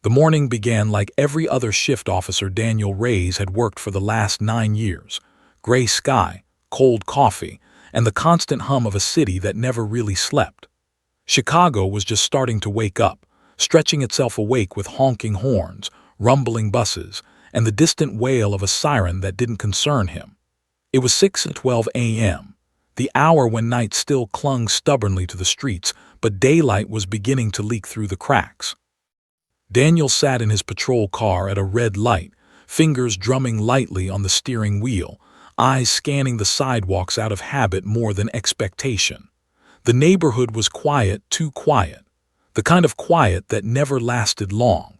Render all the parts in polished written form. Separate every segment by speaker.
Speaker 1: The morning began like every other shift officer Daniel Reyes had worked for the last 9 years. Gray sky, cold coffee, and the constant hum of a city that never really slept. Chicago was just starting to wake up, stretching itself awake with honking horns, rumbling buses, and the distant wail of a siren that didn't concern him. It was 6:12 a.m., the hour when night still clung stubbornly to the streets, but daylight was beginning to leak through the cracks. Daniel sat in his patrol car at a red light, fingers drumming lightly on the steering wheel, eyes scanning the sidewalks out of habit more than expectation. The neighborhood was quiet, too quiet, the kind of quiet that never lasted long.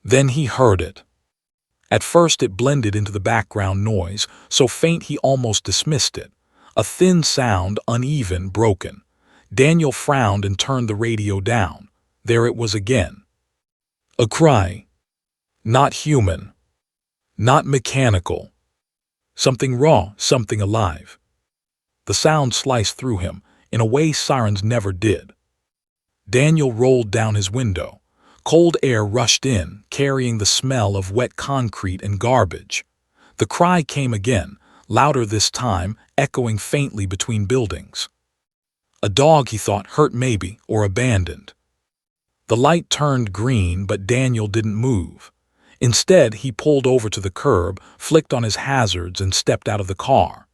Speaker 1: Then he heard it. At first it blended into the background noise, so faint he almost dismissed it. A thin sound, uneven, broken. Daniel frowned and turned the radio down. There it was again. A cry. Not human. Not mechanical. Something raw, something alive. The sound sliced through him, in a way sirens never did. Daniel rolled down his window. Cold air rushed in, carrying the smell of wet concrete and garbage. The cry came again, louder this time, echoing faintly between buildings. A dog, he thought, hurt maybe, or abandoned. The light turned green, but Daniel didn't move. Instead, he pulled over to the curb, flicked on his hazards, and stepped out of the car.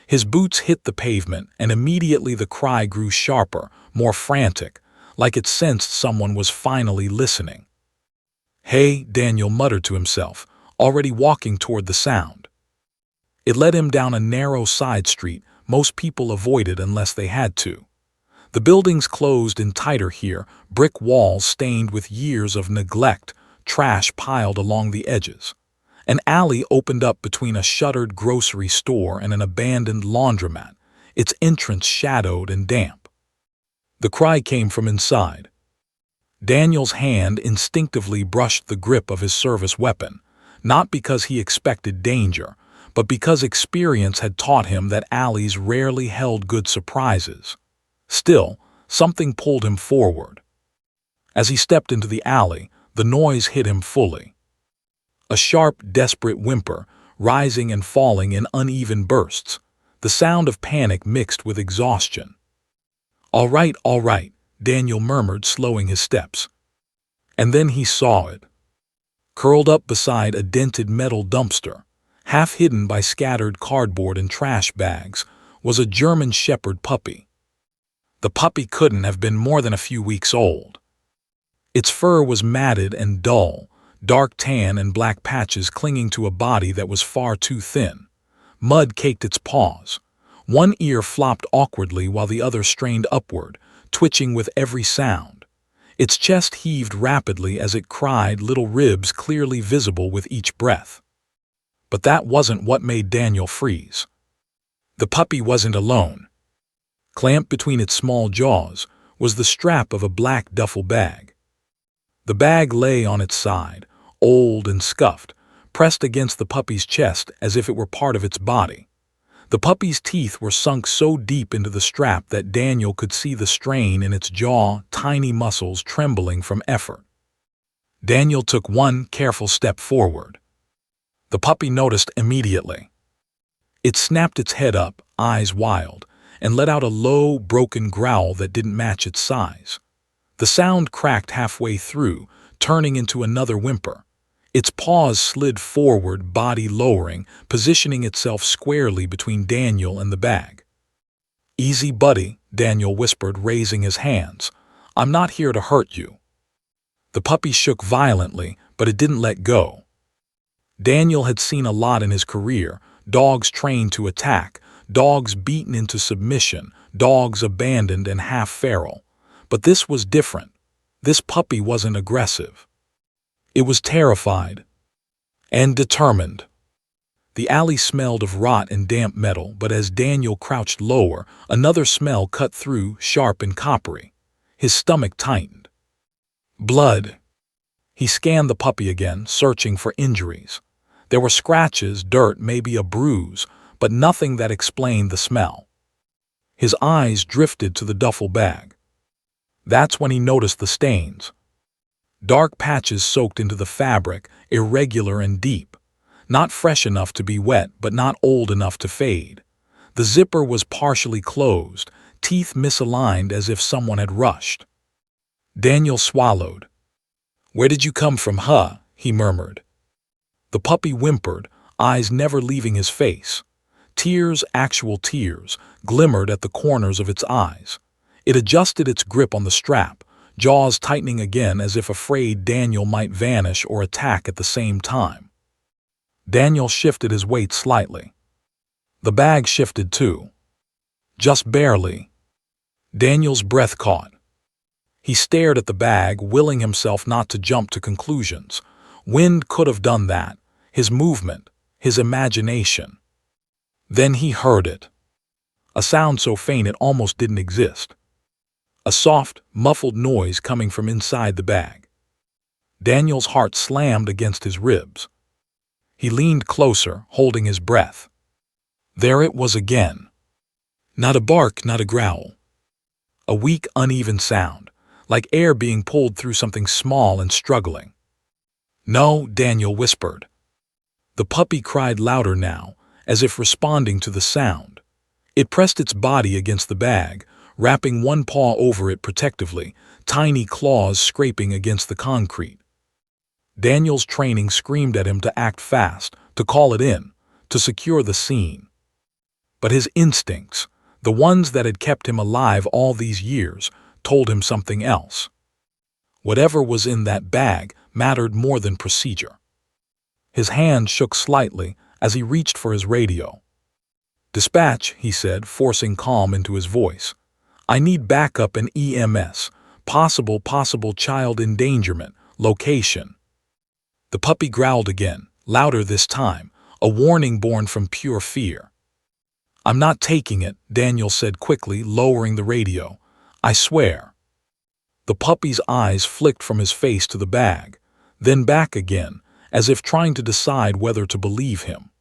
Speaker 1: His boots hit the pavement, and immediately the cry grew sharper, more frantic, like it sensed someone was finally listening. "Hey," Daniel muttered to himself, already walking toward the sound. It led him down a narrow side street most people avoided unless they had to. The buildings closed in tighter here, brick walls stained with years of neglect, trash piled along the edges. An alley opened up between a shuttered grocery store and an abandoned laundromat, its entrance shadowed and damp. The cry came from inside. Daniel's hand instinctively brushed the grip of his service weapon, not because he expected danger, but because experience had taught him that alleys rarely held good surprises. Still, something pulled him forward. As he stepped into the alley, the noise hit him fully. A sharp, desperate whimper, rising and falling in uneven bursts, the sound of panic mixed with exhaustion. All right, Daniel murmured, slowing his steps. And then he saw it. Curled up beside a dented metal dumpster, half hidden by scattered cardboard and trash bags, was a German Shepherd puppy. The puppy couldn't have been more than a few weeks old. Its fur was matted and dull, dark tan and black patches clinging to a body that was far too thin. Mud caked its paws. One ear flopped awkwardly while the other strained upward, twitching with every sound. Its chest heaved rapidly as it cried, little ribs clearly visible with each breath. But that wasn't what made Daniel freeze. The puppy wasn't alone. Clamped between its small jaws was the strap of a black duffel bag. The bag lay on its side, old and scuffed, pressed against the puppy's chest as if it were part of its body. The puppy's teeth were sunk so deep into the strap that Daniel could see the strain in its jaw, tiny muscles trembling from effort. Daniel took one careful step forward. The puppy noticed immediately. It snapped its head up, eyes wild, and let out a low, broken growl that didn't match its size. The sound cracked halfway through, turning into another whimper. Its paws slid forward, body lowering, positioning itself squarely between Daniel and the bag. "Easy, buddy," Daniel whispered, raising his hands. "I'm not here to hurt you." The puppy shook violently, but it didn't let go. Daniel had seen a lot in his career: dogs trained to attack, dogs beaten into submission, dogs abandoned and half-feral. But this was different. This puppy wasn't aggressive. It was terrified and determined. The alley smelled of rot and damp metal, but as Daniel crouched lower, another smell cut through, sharp and coppery. His stomach tightened. Blood. He scanned the puppy again, searching for injuries. There were scratches, dirt, maybe a bruise, but nothing that explained the smell. His eyes drifted to the duffel bag. That's when he noticed the stains. Dark patches soaked into the fabric, irregular and deep. Not fresh enough to be wet, but not old enough to fade. The zipper was partially closed, teeth misaligned as if someone had rushed. Daniel swallowed. "Where did you come from, huh?" he murmured. The puppy whimpered, eyes never leaving his face. Tears, actual tears, glimmered at the corners of its eyes. It adjusted its grip on the strap, jaws tightening again as if afraid Daniel might vanish or attack at the same time. Daniel shifted his weight slightly. The bag shifted too. Just barely. Daniel's breath caught. He stared at the bag, willing himself not to jump to conclusions. Wind could have done that. His movement, his imagination. Then he heard it. A sound so faint it almost didn't exist. A soft, muffled noise coming from inside the bag. Daniel's heart slammed against his ribs. He leaned closer, holding his breath. There it was again. Not a bark, not a growl. A weak, uneven sound, like air being pulled through something small and struggling. "No," Daniel whispered. The puppy cried louder now, as if responding to the sound. It pressed its body against the bag, wrapping one paw over it protectively, tiny claws scraping against the concrete. Daniel's training screamed at him to act fast, to call it in, to secure the scene. But his instincts, the ones that had kept him alive all these years, told him something else. Whatever was in that bag mattered more than procedure. His hand shook slightly as he reached for his radio. "Dispatch," he said, forcing calm into his voice. "I need backup and EMS. Possible child endangerment. Location." The puppy growled again, louder this time, a warning born from pure fear. "I'm not taking it," Daniel said quickly, lowering the radio. "I swear." The puppy's eyes flicked from his face to the bag, then back again, as if trying to decide whether to believe him.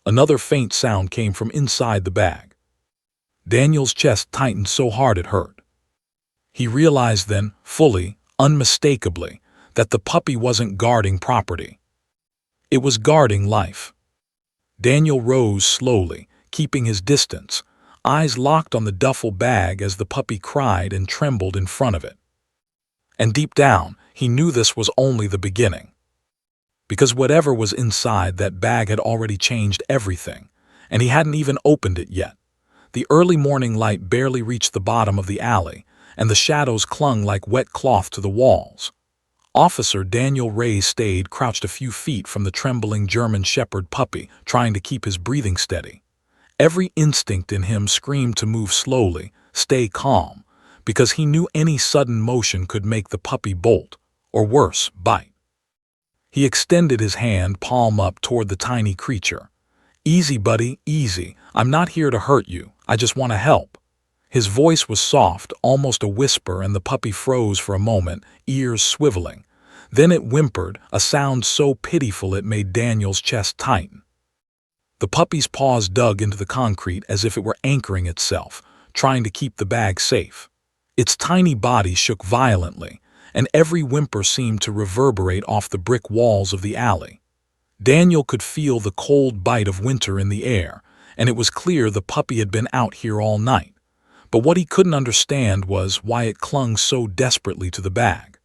Speaker 1: Another faint sound came from inside the bag. Daniel's chest tightened so hard it hurt. He realized then, fully, unmistakably, that the puppy wasn't guarding property. It was guarding life. Daniel rose slowly, keeping his distance, eyes locked on the duffel bag as the puppy cried and trembled in front of it. And deep down, he knew this was only the beginning. Because whatever was inside that bag had already changed everything, and he hadn't even opened it yet. The early morning light barely reached the bottom of the alley, and the shadows clung like wet cloth to the walls. Officer Daniel Reyes stayed crouched a few feet from the trembling German Shepherd puppy, trying to keep his breathing steady. Every instinct in him screamed to move slowly, stay calm, because he knew any sudden motion could make the puppy bolt, or worse, bite. He extended his hand, palm up, toward the tiny creature. "Easy, buddy, easy. I'm not here to hurt you. I just want to help." His voice was soft, almost a whisper, and the puppy froze for a moment, ears swiveling. Then it whimpered, a sound so pitiful it made Daniel's chest tighten. The puppy's paws dug into the concrete as if it were anchoring itself, trying to keep the bag safe. Its tiny body shook violently, and every whimper seemed to reverberate off the brick walls of the alley. Daniel could feel the cold bite of winter in the air, and it was clear the puppy had been out here all night. But what he couldn't understand was why it clung so desperately to the bag.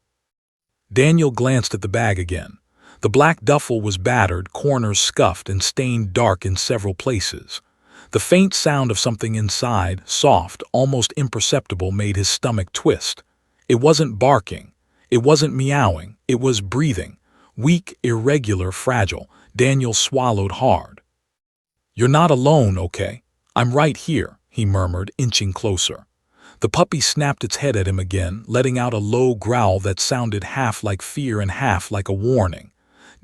Speaker 1: Daniel glanced at the bag again. The black duffel was battered, corners scuffed, and stained dark in several places. The faint sound of something inside, soft, almost imperceptible, made his stomach twist. It wasn't barking. It wasn't meowing. It was breathing. Weak, irregular, fragile. Daniel swallowed hard. "You're not alone, okay? I'm right here," he murmured, inching closer. The puppy snapped its head at him again, letting out a low growl that sounded half like fear and half like a warning.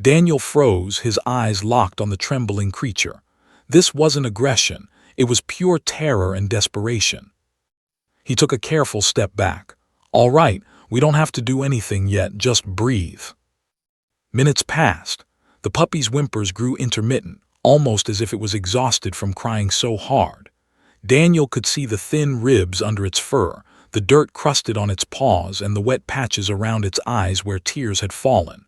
Speaker 1: Daniel froze, his eyes locked on the trembling creature. This wasn't aggression. It was pure terror and desperation. He took a careful step back. "All right, we don't have to do anything yet, just breathe." Minutes passed. The puppy's whimpers grew intermittent, almost as if it was exhausted from crying so hard. Daniel could see the thin ribs under its fur, the dirt crusted on its paws and the wet patches around its eyes where tears had fallen.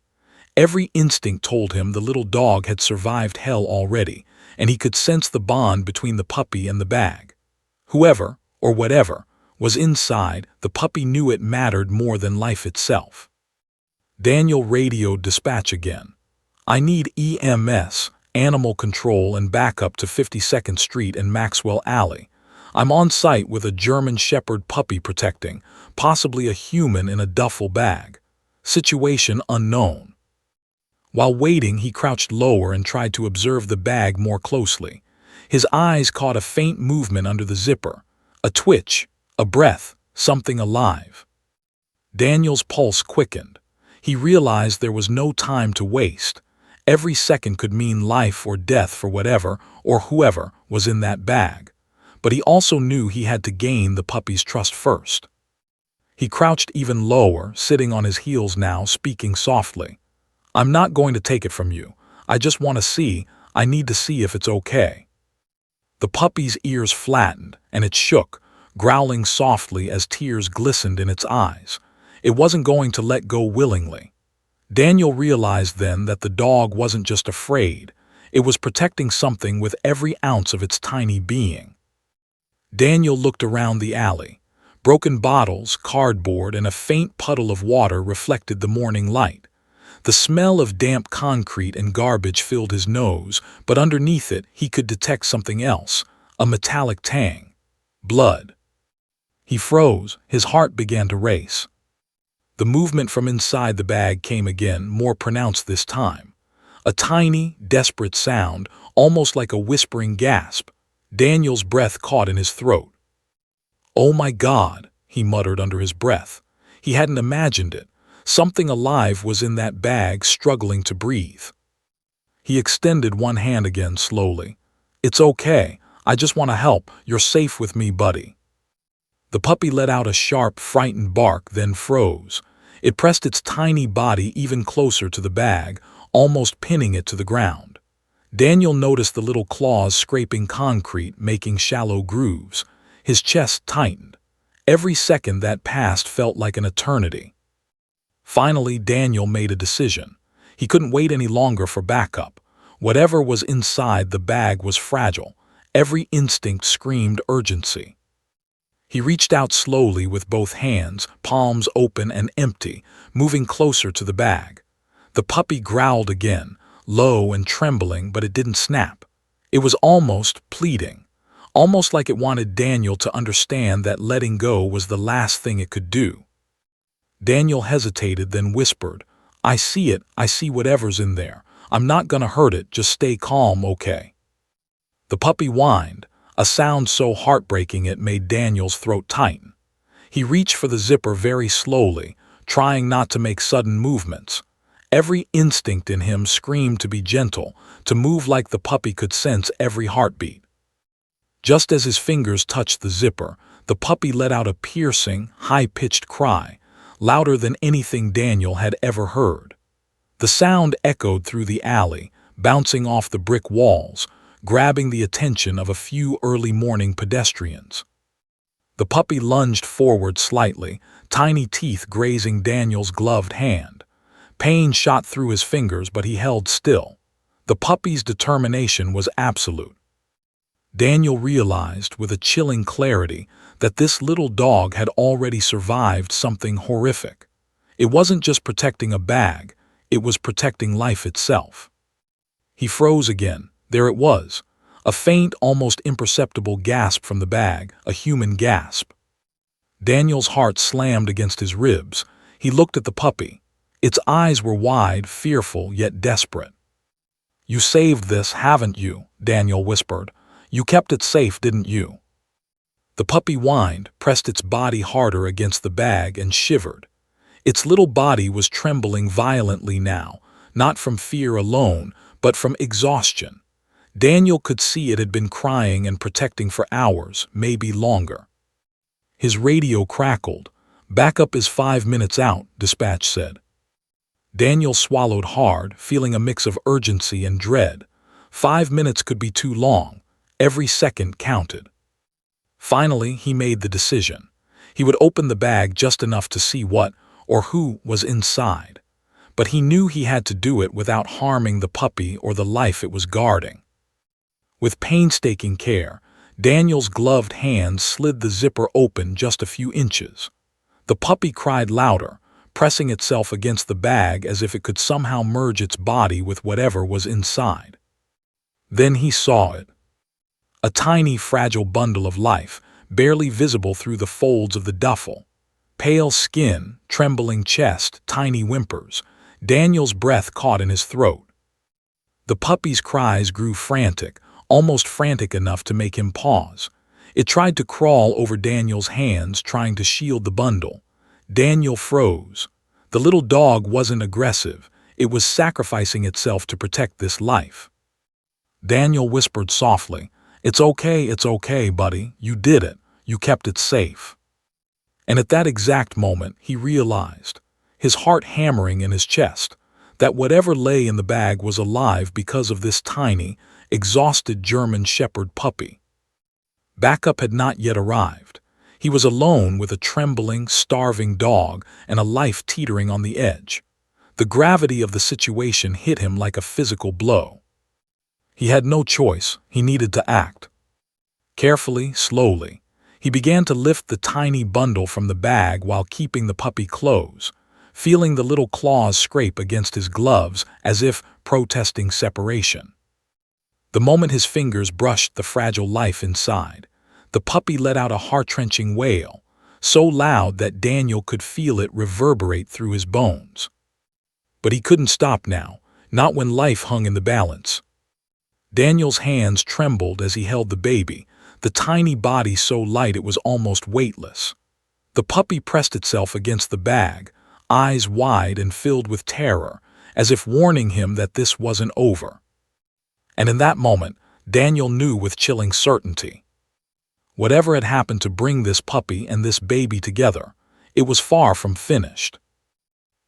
Speaker 1: Every instinct told him the little dog had survived hell already, and he could sense the bond between the puppy and the bag. Whoever, or whatever, was inside, the puppy knew it mattered more than life itself. Daniel radioed dispatch again. "I need EMS, animal control and backup to 52nd Street and Maxwell Alley. I'm on site with a German Shepherd puppy protecting, possibly a human in a duffel bag. Situation unknown." While waiting, he crouched lower and tried to observe the bag more closely. His eyes caught a faint movement under the zipper, a twitch, a breath, something alive. Daniel's pulse quickened. He realized there was no time to waste. Every second could mean life or death for whatever or whoever was in that bag. But he also knew he had to gain the puppy's trust first. He crouched even lower, sitting on his heels now, speaking softly. "I'm not going to take it from you. I just want to see. I need to see if it's okay." The puppy's ears flattened, and it shook, growling softly as tears glistened in its eyes. It wasn't going to let go willingly. Daniel realized then that the dog wasn't just afraid. It was protecting something with every ounce of its tiny being. Daniel looked around the alley. Broken bottles, cardboard, and a faint puddle of water reflected the morning light. The smell of damp concrete and garbage filled his nose, but underneath it he could detect something else, a metallic tang. Blood. He froze, his heart began to race. The movement from inside the bag came again, more pronounced this time. A tiny, desperate sound, almost like a whispering gasp. Daniel's breath caught in his throat. "Oh my God," he muttered under his breath. He hadn't imagined it. Something alive was in that bag, struggling to breathe. He extended one hand again slowly. "It's okay. I just want to help. You're safe with me, buddy." The puppy let out a sharp, frightened bark, then froze. It pressed its tiny body even closer to the bag, almost pinning it to the ground. Daniel noticed the little claws scraping concrete, making shallow grooves. His chest tightened. Every second that passed felt like an eternity. Finally, Daniel made a decision. He couldn't wait any longer for backup. Whatever was inside the bag was fragile. Every instinct screamed urgency. He reached out slowly with both hands, palms open and empty, moving closer to the bag. The puppy growled again, low and trembling, but it didn't snap. It was almost pleading, almost like it wanted Daniel to understand that letting go was the last thing it could do. Daniel hesitated, then whispered, I see whatever's in there. I'm not gonna hurt it, just stay calm, okay?" The puppy whined, a sound so heartbreaking it made Daniel's throat tighten. He reached for the zipper very slowly, trying not to make sudden movements. Every instinct in him screamed to be gentle, to move like the puppy could sense every heartbeat. Just as his fingers touched the zipper, the puppy let out a piercing, high-pitched cry, louder than anything Daniel had ever heard. The sound echoed through the alley, bouncing off the brick walls, grabbing the attention of a few early morning pedestrians. The puppy lunged forward slightly, tiny teeth grazing Daniel's gloved hand. Pain shot through his fingers, but he held still. The puppy's determination was absolute. Daniel realized with a chilling clarity that this little dog had already survived something horrific. It wasn't just protecting a bag, it was protecting life itself. He froze again. There it was, a faint, almost imperceptible gasp from the bag, a human gasp. Daniel's heart slammed against his ribs. He looked at the puppy. Its eyes were wide, fearful, yet desperate. "You saved this, haven't you?" Daniel whispered. "You kept it safe, didn't you?" The puppy whined, pressed its body harder against the bag, and shivered. Its little body was trembling violently now, not from fear alone, but from exhaustion. Daniel could see it had been crying and protecting for hours, maybe longer. His radio crackled. "Backup is 5 minutes out," dispatch said. Daniel swallowed hard, feeling a mix of urgency and dread. 5 minutes could be too long. Every second counted. Finally, he made the decision. He would open the bag just enough to see what or who was inside. But he knew he had to do it without harming the puppy or the life it was guarding. With painstaking care, Daniel's gloved hand slid the zipper open just a few inches. The puppy cried louder, pressing itself against the bag as if it could somehow merge its body with whatever was inside. Then he saw it. A tiny, fragile bundle of life, barely visible through the folds of the duffel. Pale skin, trembling chest, tiny whimpers. Daniel's breath caught in his throat. The puppy's cries grew frantic, almost frantic enough to make him pause. It tried to crawl over Daniel's hands, trying to shield the bundle. Daniel froze. The little dog wasn't aggressive. It was sacrificing itself to protect this life. Daniel whispered softly, it's okay, buddy. You did it. You kept it safe." And at that exact moment, he realized, his heart hammering in his chest, that whatever lay in the bag was alive because of this tiny, exhausted German Shepherd puppy. Backup had not yet arrived. He was alone with a trembling, starving dog and a life teetering on the edge. The gravity of the situation hit him like a physical blow. He had no choice. He needed to act. Carefully, slowly, he began to lift the tiny bundle from the bag while keeping the puppy close, feeling the little claws scrape against his gloves as if protesting separation. The moment his fingers brushed the fragile life inside, the puppy let out a heart-wrenching wail, so loud that Daniel could feel it reverberate through his bones. But he couldn't stop now, not when life hung in the balance. Daniel's hands trembled as he held the baby, the tiny body so light it was almost weightless. The puppy pressed itself against the bag, eyes wide and filled with terror, as if warning him that this wasn't over. And in that moment, Daniel knew with chilling certainty. Whatever had happened to bring this puppy and this baby together, it was far from finished.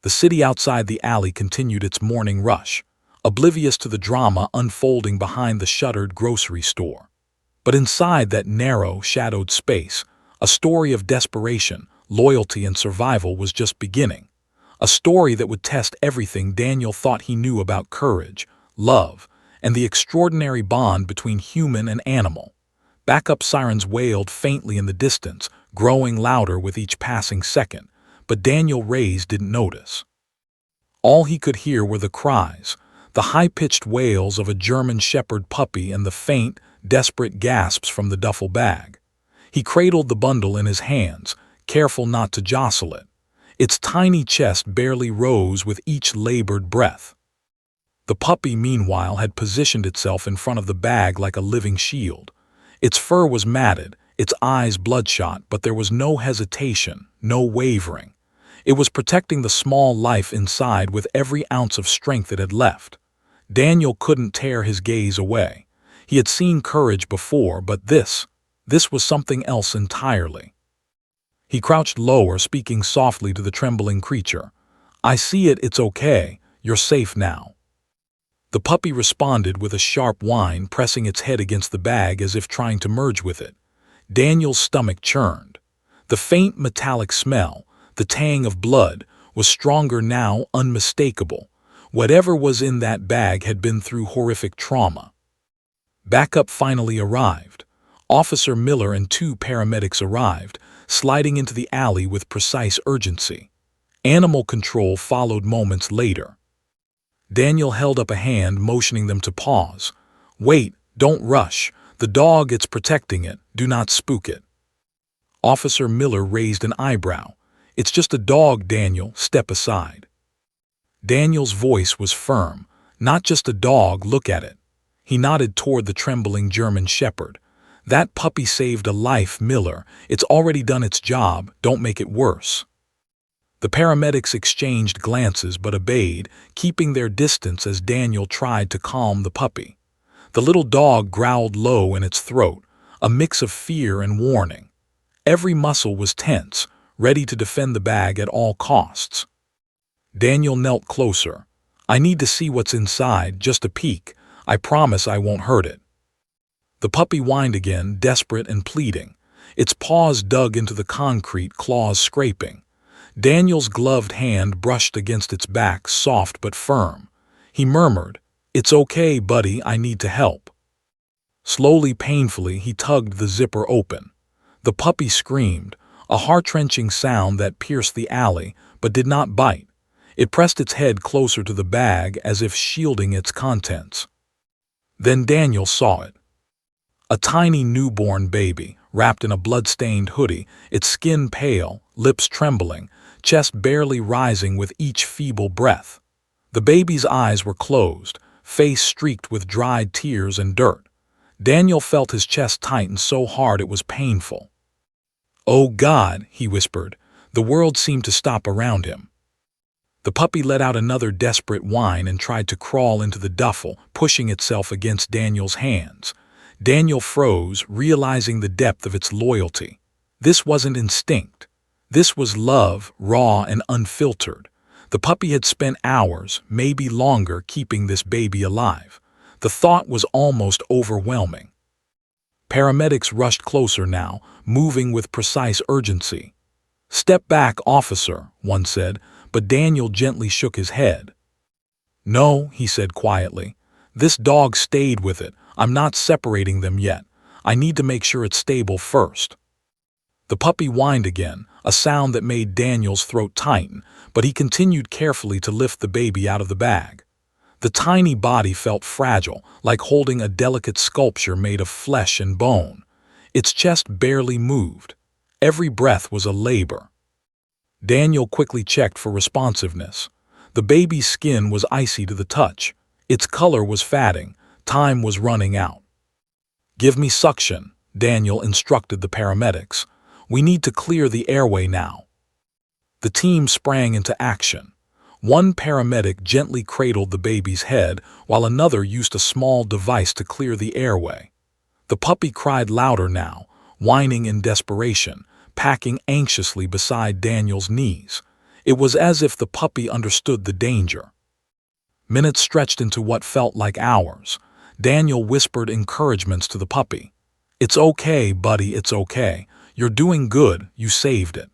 Speaker 1: The city outside the alley continued its morning rush, oblivious to the drama unfolding behind the shuttered grocery store. But inside that narrow, shadowed space, a story of desperation, loyalty, and survival was just beginning. A story that would test everything Daniel thought he knew about courage, love, and the extraordinary bond between human and animal. Backup sirens wailed faintly in the distance, growing louder with each passing second, but Daniel Reyes didn't notice. All he could hear were the cries, the high-pitched wails of a German Shepherd puppy and the faint, desperate gasps from the duffel bag. He cradled the bundle in his hands, careful not to jostle it. Its tiny chest barely rose with each labored breath. The puppy, meanwhile, had positioned itself in front of the bag like a living shield. Its fur was matted, its eyes bloodshot, but there was no hesitation, no wavering. It was protecting the small life inside with every ounce of strength it had left. Daniel couldn't tear his gaze away. He had seen courage before, but this was something else entirely. He crouched lower, speaking softly to the trembling creature. "I see it, it's okay, you're safe now." The puppy responded with a sharp whine, pressing its head against the bag as if trying to merge with it. Daniel's stomach churned. The faint metallic smell, the tang of blood, was stronger now, unmistakable. Whatever was in that bag had been through horrific trauma. Backup finally arrived. Officer Miller and 2 paramedics arrived, sliding into the alley with precise urgency. Animal control followed moments later. Daniel held up a hand, motioning them to pause. "Wait, don't rush. The dog, it's protecting it. Do not spook it." Officer Miller raised an eyebrow. "It's just a dog, Daniel. Step aside." Daniel's voice was firm. "Not just a dog, look at it." He nodded toward the trembling German Shepherd. "That puppy saved a life, Miller. It's already done its job. Don't make it worse." The paramedics exchanged glances but obeyed, keeping their distance as Daniel tried to calm the puppy. The little dog growled low in its throat, a mix of fear and warning. Every muscle was tense, ready to defend the bag at all costs. Daniel knelt closer. "I need to see what's inside, just a peek. I promise I won't hurt it." The puppy whined again, desperate and pleading. Its paws dug into the concrete, claws scraping. Daniel's gloved hand brushed against its back, soft but firm. He murmured, "It's okay, buddy, I need to help." Slowly, painfully, he tugged the zipper open. The puppy screamed, a heart-wrenching sound that pierced the alley, but did not bite. It pressed its head closer to the bag as if shielding its contents. Then Daniel saw it. A tiny newborn baby, wrapped in a blood-stained hoodie, its skin pale, lips trembling, chest barely rising with each feeble breath. The baby's eyes were closed, face streaked with dried tears and dirt. Daniel felt his chest tighten so hard it was painful. "Oh God," he whispered. The world seemed to stop around him. The puppy let out another desperate whine and tried to crawl into the duffel, pushing itself against Daniel's hands. Daniel froze, realizing the depth of its loyalty. This wasn't instinct. This was love, raw and unfiltered. The puppy had spent hours, maybe longer, keeping this baby alive. The thought was almost overwhelming. Paramedics rushed closer now, moving with precise urgency. "Step back, officer," one said, but Daniel gently shook his head. "No," he said quietly. "This dog stayed with it. I'm not separating them yet. I need to make sure it's stable first." The puppy whined again, a sound that made Daniel's throat tighten, but he continued carefully to lift the baby out of the bag. The tiny body felt fragile, like holding a delicate sculpture made of flesh and bone. Its chest barely moved. Every breath was a labor. Daniel quickly checked for responsiveness. The baby's skin was icy to the touch. Its color was fading. Time was running out. "Give me suction," Daniel instructed the paramedics. "We need to clear the airway now." The team sprang into action. One paramedic gently cradled the baby's head, while another used a small device to clear the airway. The puppy cried louder now, whining in desperation, packing anxiously beside Daniel's knees. It was as if the puppy understood the danger. Minutes stretched into what felt like hours. Daniel whispered encouragements to the puppy. "It's okay, buddy, it's okay. You're doing good, you saved it."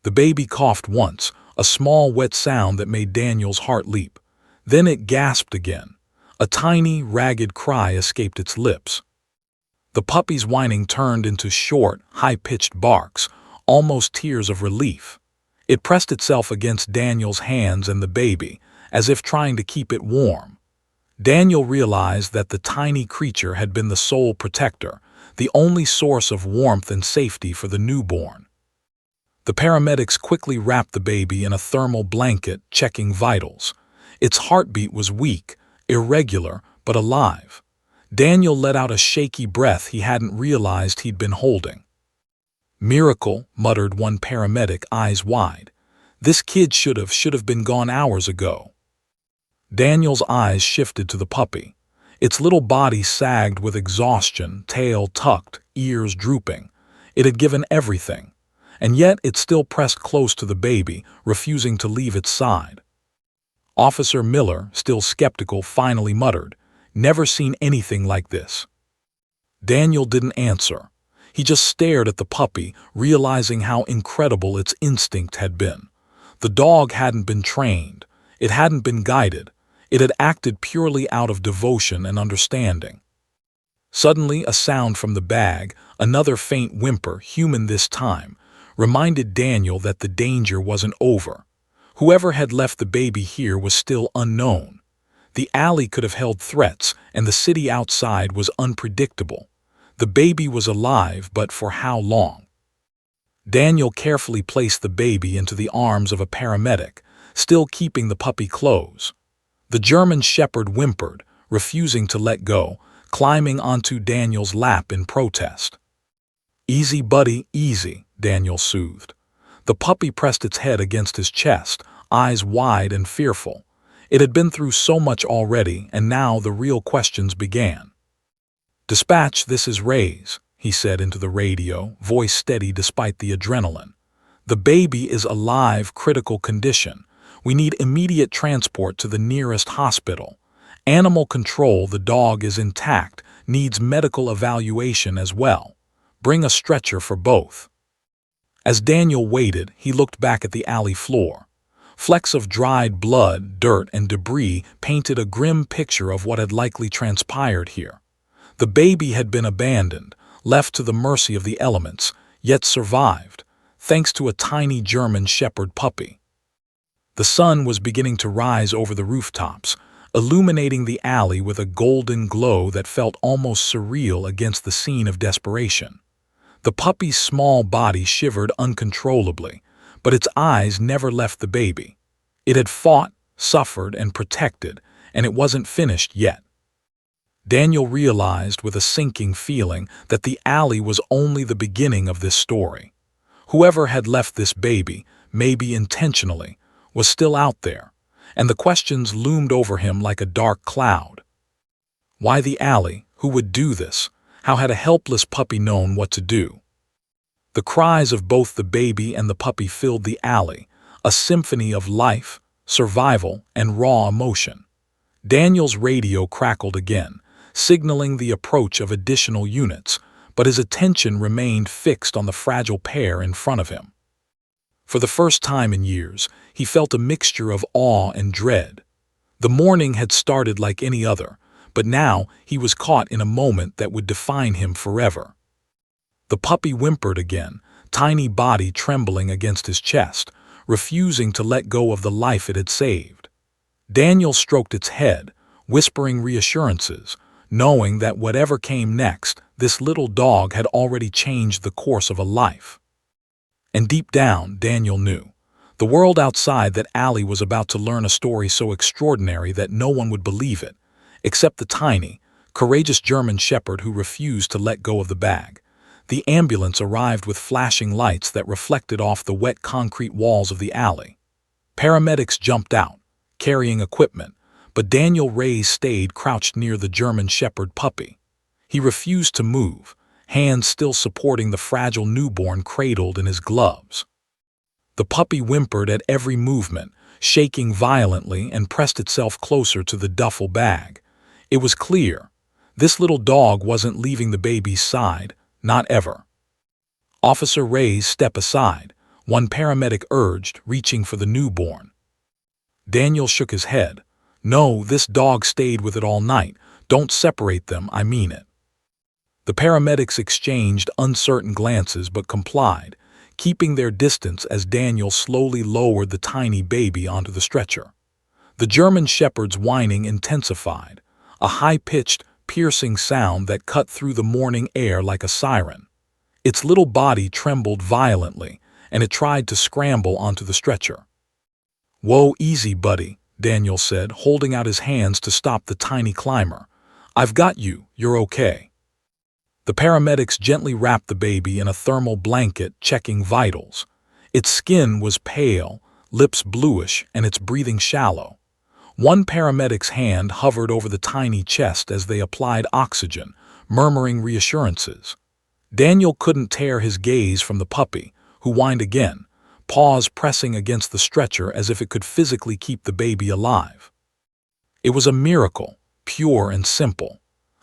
Speaker 1: The baby coughed once, a small wet sound that made Daniel's heart leap. Then it gasped again. A tiny, ragged cry escaped its lips. The puppy's whining turned into short, high-pitched barks, almost tears of relief. It pressed itself against Daniel's hands and the baby, as if trying to keep it warm. Daniel realized that the tiny creature had been the sole protector, the only source of warmth and safety for the newborn. The paramedics quickly wrapped the baby in a thermal blanket, checking vitals. Its heartbeat was weak, irregular, but alive. Daniel let out a shaky breath he hadn't realized he'd been holding. "Miracle," muttered one paramedic, eyes wide. "This kid should have been gone hours ago." Daniel's eyes shifted to the puppy. Its little body sagged with exhaustion, tail tucked, ears drooping. It had given everything. And yet it still pressed close to the baby, refusing to leave its side. Officer Miller, still skeptical, finally muttered, "Never seen anything like this." Daniel didn't answer. He just stared at the puppy, realizing how incredible its instinct had been. The dog hadn't been trained. It hadn't been guided. It had acted purely out of devotion and understanding. Suddenly, a sound from the bag, another faint whimper, human this time, reminded Daniel that the danger wasn't over. Whoever had left the baby here was still unknown. The alley could have held threats, and the city outside was unpredictable. The baby was alive, but for how long? Daniel carefully placed the baby into the arms of a paramedic, still keeping the puppy close. The German shepherd whimpered, refusing to let go, climbing onto Daniel's lap in protest. "Easy, buddy, easy," Daniel soothed. The puppy pressed its head against his chest, eyes wide and fearful. It had been through so much already, and now the real questions began. "Dispatch, this is Reyes," he said into the radio, voice steady despite the adrenaline. "The baby is alive, critical condition. We need immediate transport to the nearest hospital. Animal control, the dog is intact, needs medical evaluation as well. Bring a stretcher for both." As Daniel waited, he looked back at the alley floor. Flecks of dried blood, dirt, and debris painted a grim picture of what had likely transpired here. The baby had been abandoned, left to the mercy of the elements, yet survived, thanks to a tiny German Shepherd puppy. The sun was beginning to rise over the rooftops, illuminating the alley with a golden glow that felt almost surreal against the scene of desperation. The puppy's small body shivered uncontrollably, but its eyes never left the baby. It had fought, suffered, and protected, and it wasn't finished yet. Daniel realized with a sinking feeling that the alley was only the beginning of this story. Whoever had left this baby, maybe intentionally, was still out there, and the questions loomed over him like a dark cloud. Why the alley? Who would do this? How had a helpless puppy known what to do? The cries of both the baby and the puppy filled the alley, a symphony of life, survival, and raw emotion. Daniel's radio crackled again, signaling the approach of additional units, but his attention remained fixed on the fragile pair in front of him. For the first time in years, he felt a mixture of awe and dread. The morning had started like any other, but now he was caught in a moment that would define him forever. The puppy whimpered again, tiny body trembling against his chest, refusing to let go of the life it had saved. Daniel stroked its head, whispering reassurances, knowing that whatever came next, this little dog had already changed the course of a life. And deep down, Daniel knew. The world outside that alley was about to learn a story so extraordinary that no one would believe it, except the tiny, courageous German Shepherd who refused to let go of the bag. The ambulance arrived with flashing lights that reflected off the wet concrete walls of the alley. Paramedics jumped out, carrying equipment, but Daniel Reyes stayed crouched near the German Shepherd puppy. He refused to move, hands still supporting the fragile newborn cradled in his gloves. The puppy whimpered at every movement, shaking violently, and pressed itself closer to the duffel bag. It was clear. This little dog wasn't leaving the baby's side, not ever. "Officer Reyes, step aside," one paramedic urged, reaching for the newborn. Daniel shook his head. "No, this dog stayed with it all night. Don't separate them, I mean it." The paramedics exchanged uncertain glances but complied, keeping their distance as Daniel slowly lowered the tiny baby onto the stretcher. The German Shepherd's whining intensified, a high-pitched, piercing sound that cut through the morning air like a siren. Its little body trembled violently, and it tried to scramble onto the stretcher. "Whoa, easy, buddy," Daniel said, holding out his hands to stop the tiny climber. "I've got you, you're okay." The paramedics gently wrapped the baby in a thermal blanket, checking vitals. Its skin was pale, lips bluish, and its breathing shallow. One paramedic's hand hovered over the tiny chest as they applied oxygen, murmuring reassurances. Daniel couldn't tear his gaze from the puppy, who whined again, paws pressing against the stretcher as if it could physically keep the baby alive. It was a miracle, pure and simple.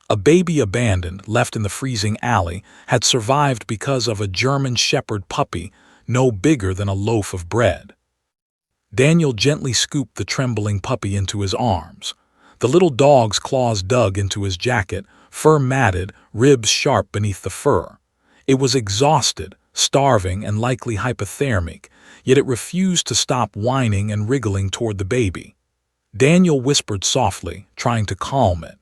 Speaker 1: A baby abandoned, left in the freezing alley, had survived because of a German Shepherd puppy no bigger than a loaf of bread. Daniel gently scooped the trembling puppy into his arms. The little dog's claws dug into his jacket, fur matted, ribs sharp beneath the fur. It was exhausted, starving, and likely hypothermic, yet it refused to stop whining and wriggling toward the baby. Daniel whispered softly, trying to calm it.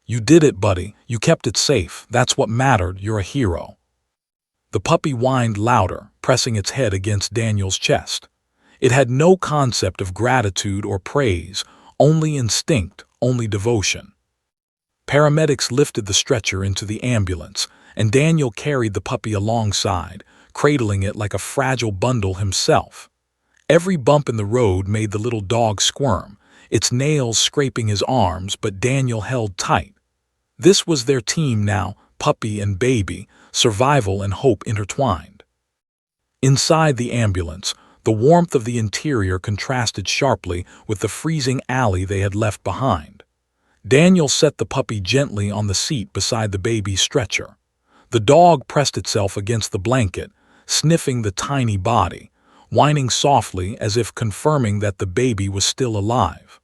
Speaker 1: "You did it, buddy. You kept it safe. That's what mattered. You're a hero." The puppy whined louder, pressing its head against Daniel's chest. It had no concept of gratitude or praise, only instinct, only devotion. Paramedics lifted the stretcher into the ambulance, and Daniel carried the puppy alongside, cradling it like a fragile bundle himself. Every bump in the road made the little dog squirm, its nails scraping his arms, but Daniel held tight. This was their team now, puppy and baby, survival and hope intertwined. Inside the ambulance, the warmth of the interior contrasted sharply with the freezing alley they had left behind. Daniel set the puppy gently on the seat beside the baby's stretcher. The dog pressed itself against the blanket, sniffing the tiny body, whining softly as if confirming that the baby was still alive.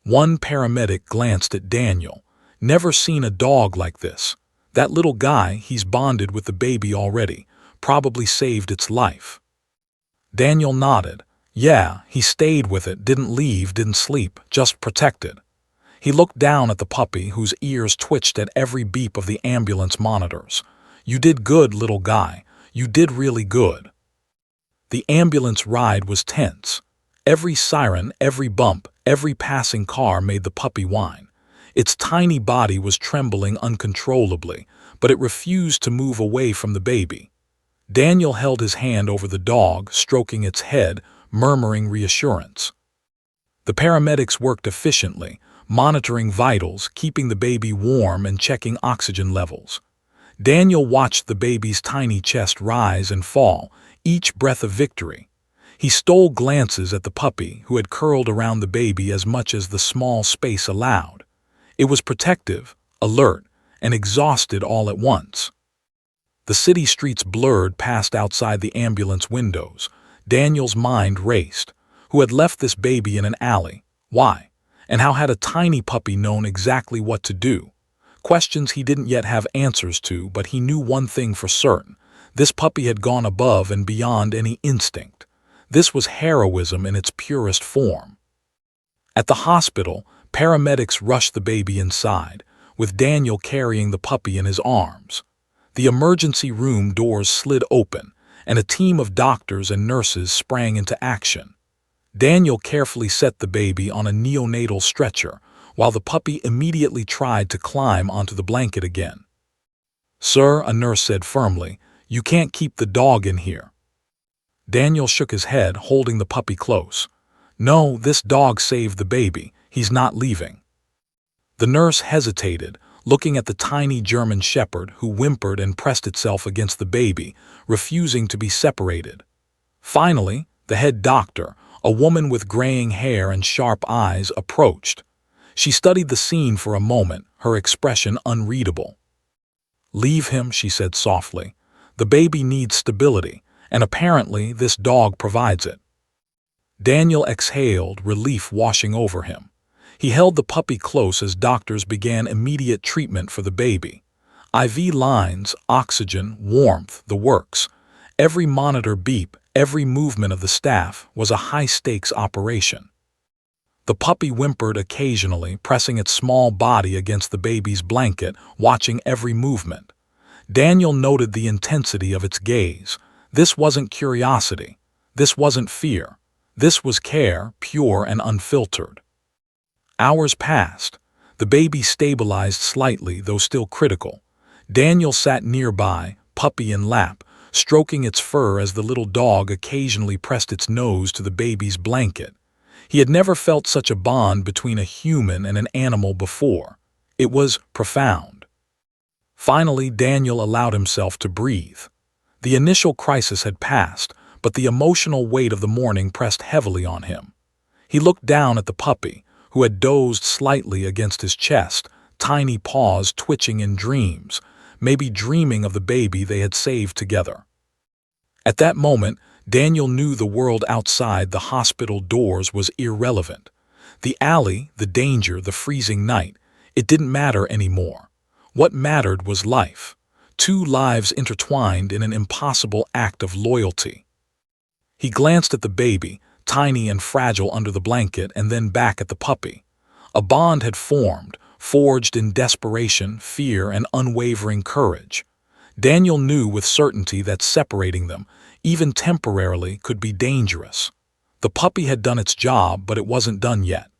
Speaker 1: One paramedic glanced at Daniel. Never seen a dog like this. That little guy, he's bonded with the baby already, probably saved its life. Daniel nodded. Yeah, he stayed with it, didn't leave, didn't sleep, just protected. He looked down at the puppy, whose ears twitched at every beep of the ambulance monitors. You did good, little guy. You did really good. The ambulance ride was tense. Every siren, every bump, every passing car made the puppy whine. Its tiny body was trembling uncontrollably, but it refused to move away from the baby. Daniel held his hand over the dog, stroking its head, murmuring reassurance. The paramedics worked efficiently, monitoring vitals, keeping the baby warm and checking oxygen levels. Daniel watched the baby's tiny chest rise and fall, each breath of victory. He stole glances at the puppy, who had curled around the baby as much as the small space allowed. It was protective, alert, and exhausted all at once. The city streets blurred past outside the ambulance windows. Daniel's mind raced. Who had left this baby in an alley? Why? And how had a tiny puppy known exactly what to do? Questions he didn't yet have answers to, but he knew one thing for certain. This puppy had gone above and beyond any instinct. This was heroism in its purest form. At the hospital, paramedics rushed the baby inside, with Daniel carrying the puppy in his arms. The emergency room doors slid open, and a team of doctors and nurses sprang into action. Daniel carefully set the baby on a neonatal stretcher, while the puppy immediately tried to climb onto the blanket again. "Sir," a nurse said firmly, "you can't keep the dog in here." Daniel shook his head, holding the puppy close. "No, this dog saved the baby. He's not leaving." The nurse hesitated, looking at the tiny German shepherd who whimpered and pressed itself against the baby, refusing to be separated. Finally, the head doctor, a woman with graying hair and sharp eyes, approached. She studied the scene for a moment, her expression unreadable. "Leave him," she said softly. "The baby needs stability, and apparently this dog provides it." Daniel exhaled, relief washing over him. He held the puppy close as doctors began immediate treatment for the baby. IV lines, oxygen, warmth, the works. Every monitor beep, every movement of the staff was a high-stakes operation. The puppy whimpered occasionally, pressing its small body against the baby's blanket, watching every movement. Daniel noted the intensity of its gaze. This wasn't curiosity. This wasn't fear. This was care, pure and unfiltered. Hours passed. The baby stabilized slightly, though still critical. Daniel sat nearby, puppy in lap, stroking its fur as the little dog occasionally pressed its nose to the baby's blanket. He had never felt such a bond between a human and an animal before. It was profound. Finally, Daniel allowed himself to breathe. The initial crisis had passed, but the emotional weight of the morning pressed heavily on him. He looked down at the puppy, who had dozed slightly against his chest, tiny paws twitching in dreams, maybe dreaming of the baby they had saved together. At that moment, Daniel knew the world outside the hospital doors was irrelevant. The alley, the danger, the freezing night, it didn't matter anymore. What mattered was life. Two lives intertwined in an impossible act of loyalty. He glanced at the baby, tiny and fragile under the blanket, and then back at the puppy. A bond had formed, forged in desperation, fear, and unwavering courage. Daniel knew with certainty that separating them, even temporarily, could be dangerous. The puppy had done its job, but it wasn't done yet.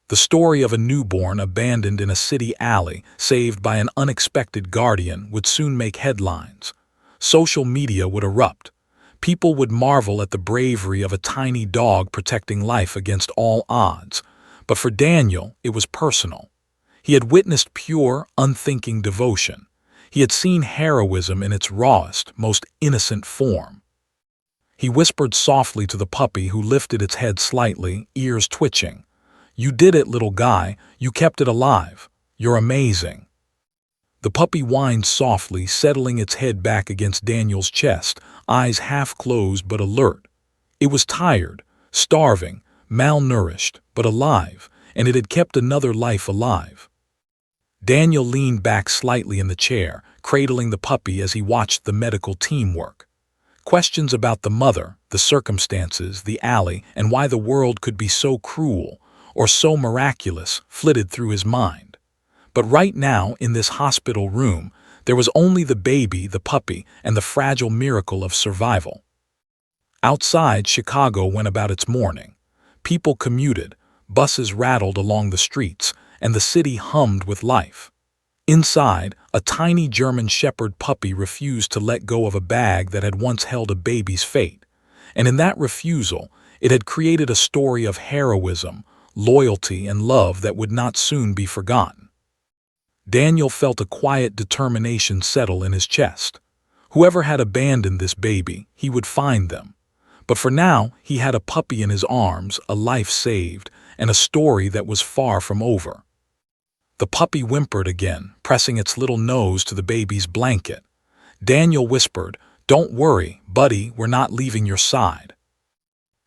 Speaker 1: The story of a newborn abandoned in a city alley, saved by an unexpected guardian, would soon make headlines. Social media would erupt. People would marvel at the bravery of a tiny dog protecting life against all odds. But for Daniel, it was personal. He had witnessed pure, unthinking devotion. He had seen heroism in its rawest, most innocent form. He whispered softly to the puppy, who lifted its head slightly, ears twitching. "You did it, little guy. You kept it alive. You're amazing." The puppy whined softly, settling its head back against Daniel's chest, eyes half closed but alert. It was tired, starving, malnourished, but alive, and it had kept another life alive. Daniel leaned back slightly in the chair, cradling the puppy as he watched the medical team work. Questions about the mother, the circumstances, the alley, and why the world could be so cruel or so miraculous flitted through his mind. But right now, in this hospital room, there was only the baby, the puppy, and the fragile miracle of survival. Outside, Chicago went about its morning. People commuted, buses rattled along the streets, and the city hummed with life. Inside, a tiny German Shepherd puppy refused to let go of a bag that had once held a baby's fate, and in that refusal, it had created a story of heroism, loyalty, and love that would not soon be forgotten. Daniel felt a quiet determination settle in his chest. Whoever had abandoned this baby, he would find them. But for now, he had a puppy in his arms, a life saved, and a story that was far from over. The puppy whimpered again, pressing its little nose to the baby's blanket. Daniel whispered, "Don't worry, buddy, we're not leaving your side."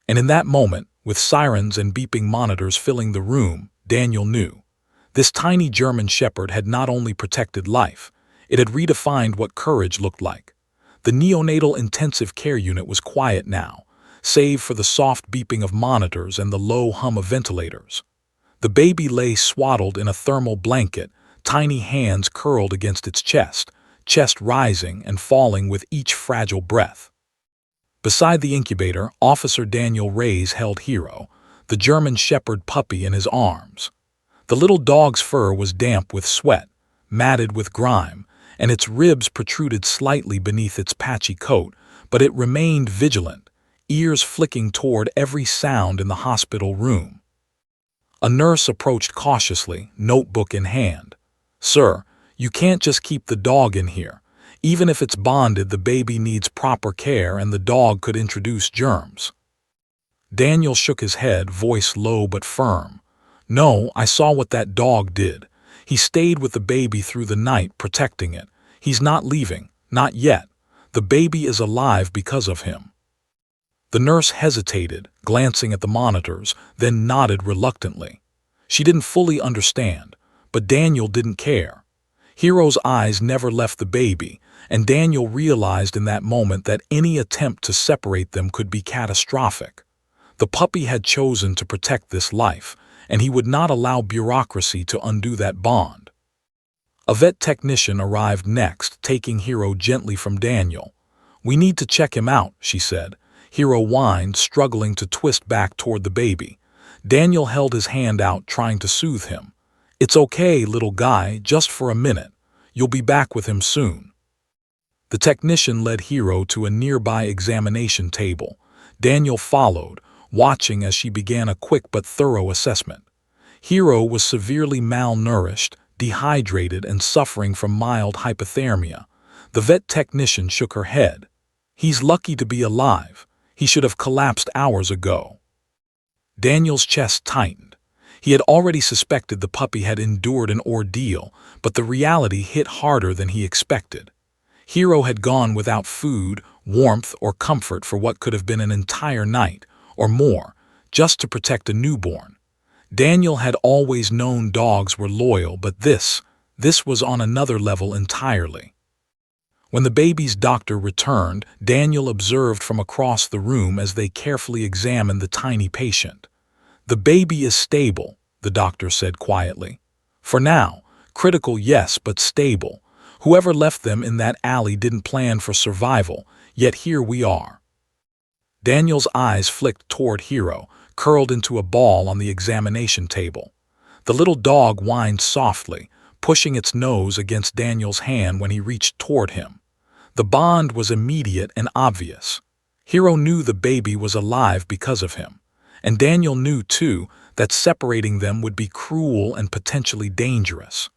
Speaker 1: And in that moment, with sirens and beeping monitors filling the room, Daniel knew. This tiny German Shepherd had not only protected life, it had redefined what courage looked like. The neonatal intensive care unit was quiet now, save for the soft beeping of monitors and the low hum of ventilators. The baby lay swaddled in a thermal blanket, tiny hands curled against its chest rising and falling with each fragile breath. Beside the incubator, Officer Daniel Reyes held Hero, the German Shepherd puppy, in his arms. The little dog's fur was damp with sweat, matted with grime, and its ribs protruded slightly beneath its patchy coat, but it remained vigilant, ears flicking toward every sound in the hospital room. A nurse approached cautiously, notebook in hand. "Sir, you can't just keep the dog in here. Even if it's bonded, the baby needs proper care and the dog could introduce germs." Daniel shook his head, voice low but firm. "No, I saw what that dog did. He stayed with the baby through the night, protecting it. He's not leaving, not yet. The baby is alive because of him." The nurse hesitated, glancing at the monitors, then nodded reluctantly. She didn't fully understand, but Daniel didn't care. Hero's eyes never left the baby, and Daniel realized in that moment that any attempt to separate them could be catastrophic. The puppy had chosen to protect this life, and he would not allow bureaucracy to undo that bond. A vet technician arrived next, taking Hero gently from Daniel. "We need to check him out," she said. Hero whined, struggling to twist back toward the baby. Daniel held his hand out, trying to soothe him. "It's okay, little guy, just for a minute. You'll be back with him soon." The technician led Hero to a nearby examination table. Daniel followed, watching as she began a quick but thorough assessment. Hero was severely malnourished, dehydrated, and suffering from mild hypothermia. The vet technician shook her head. "He's lucky to be alive. He should have collapsed hours ago." Daniel's chest tightened. He had already suspected the puppy had endured an ordeal, but the reality hit harder than he expected. Hero had gone without food, warmth, or comfort for what could have been an entire night, or more, just to protect a newborn. Daniel had always known dogs were loyal, but this was on another level entirely. When the baby's doctor returned, Daniel observed from across the room as they carefully examined the tiny patient. "The baby is stable," the doctor said quietly. "For now, critical yes, but stable. Whoever left them in that alley didn't plan for survival, yet here we are." Daniel's eyes flicked toward Hero, curled into a ball on the examination table. The little dog whined softly, pushing its nose against Daniel's hand when he reached toward him. The bond was immediate and obvious. Hero knew the baby was alive because of him, and Daniel knew, too, that separating them would be cruel and potentially dangerous.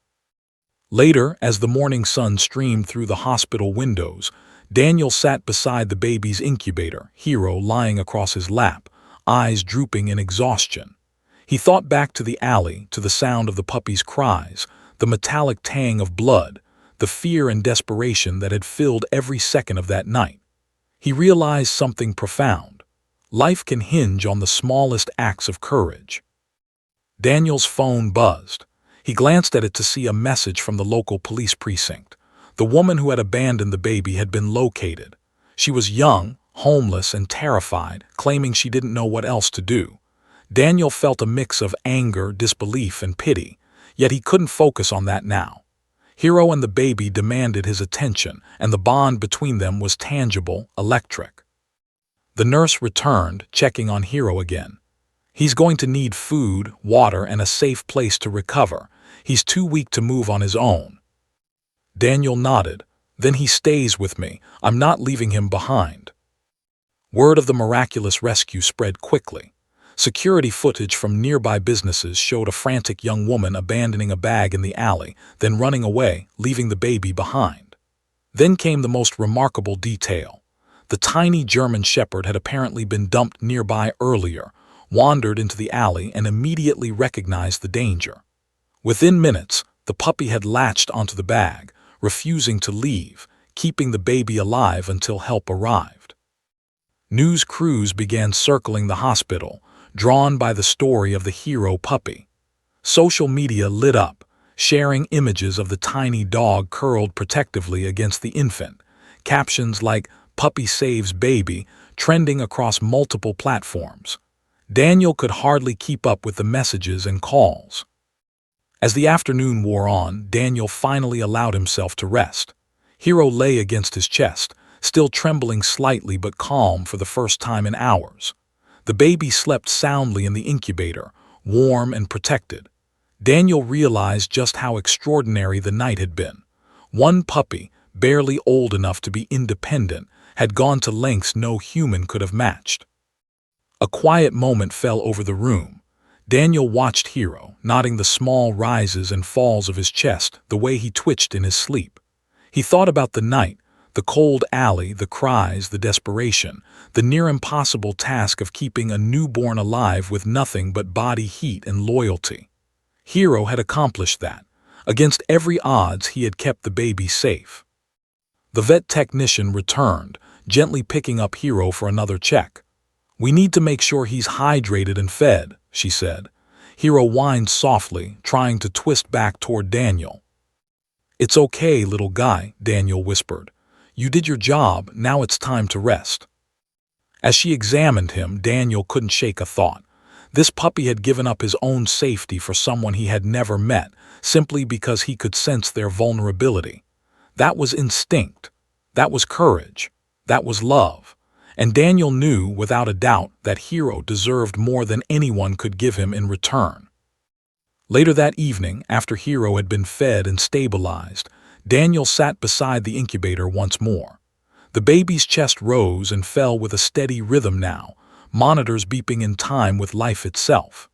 Speaker 1: Later, as the morning sun streamed through the hospital windows, Daniel sat beside the baby's incubator, Hero lying across his lap, eyes drooping in exhaustion. He thought back to the alley, to the sound of the puppy's cries, the metallic tang of blood, the fear and desperation that had filled every second of that night. He realized something profound. Life can hinge on the smallest acts of courage. Daniel's phone buzzed. He glanced at it to see a message from the local police precinct. The woman who had abandoned the baby had been located. She was young, homeless, and terrified, claiming she didn't know what else to do. Daniel felt a mix of anger, disbelief, and pity, yet he couldn't focus on that now. Hiro and the baby demanded his attention, and the bond between them was tangible, electric. The nurse returned, checking on Hiro again. He's going to need food, water, and a safe place to recover. He's too weak to move on his own. Daniel nodded. Then he stays with me. I'm not leaving him behind. Word of the miraculous rescue spread quickly. Security footage from nearby businesses showed a frantic young woman abandoning a bag in the alley, then running away, leaving the baby behind. Then came the most remarkable detail. The tiny German shepherd had apparently been dumped nearby earlier, wandered into the alley, and immediately recognized the danger. Within minutes, the puppy had latched onto the bag, refusing to leave, keeping the baby alive until help arrived. News crews began circling the hospital, drawn by the story of the Hiro puppy. Social media lit up, sharing images of the tiny dog curled protectively against the infant, captions like "Puppy saves baby" trending across multiple platforms. Daniel could hardly keep up with the messages and calls. As the afternoon wore on, Daniel finally allowed himself to rest. Hiro lay against his chest, still trembling slightly but calm for the first time in hours. The baby slept soundly in the incubator, warm and protected. Daniel realized just how extraordinary the night had been. One puppy, barely old enough to be independent, had gone to lengths no human could have matched. A quiet moment fell over the room. Daniel watched Hiro, noting the small rises and falls of his chest, the way he twitched in his sleep. He thought about the night, the cold alley, the cries, the desperation, the near-impossible task of keeping a newborn alive with nothing but body heat and loyalty. Hiro had accomplished that. Against every odds, he had kept the baby safe. The vet technician returned, gently picking up Hiro for another check. "We need to make sure he's hydrated and fed," she said. Hiro whined softly, trying to twist back toward Daniel. "It's okay, little guy," Daniel whispered. "You did your job, now it's time to rest." As she examined him, Daniel couldn't shake a thought. This puppy had given up his own safety for someone he had never met, simply because he could sense their vulnerability. That was instinct. That was courage. That was love. And Daniel knew, without a doubt, that Hiro deserved more than anyone could give him in return. Later that evening, after Hiro had been fed and stabilized, Daniel sat beside the incubator once more. The baby's chest rose and fell with a steady rhythm now, monitors beeping in time with life itself.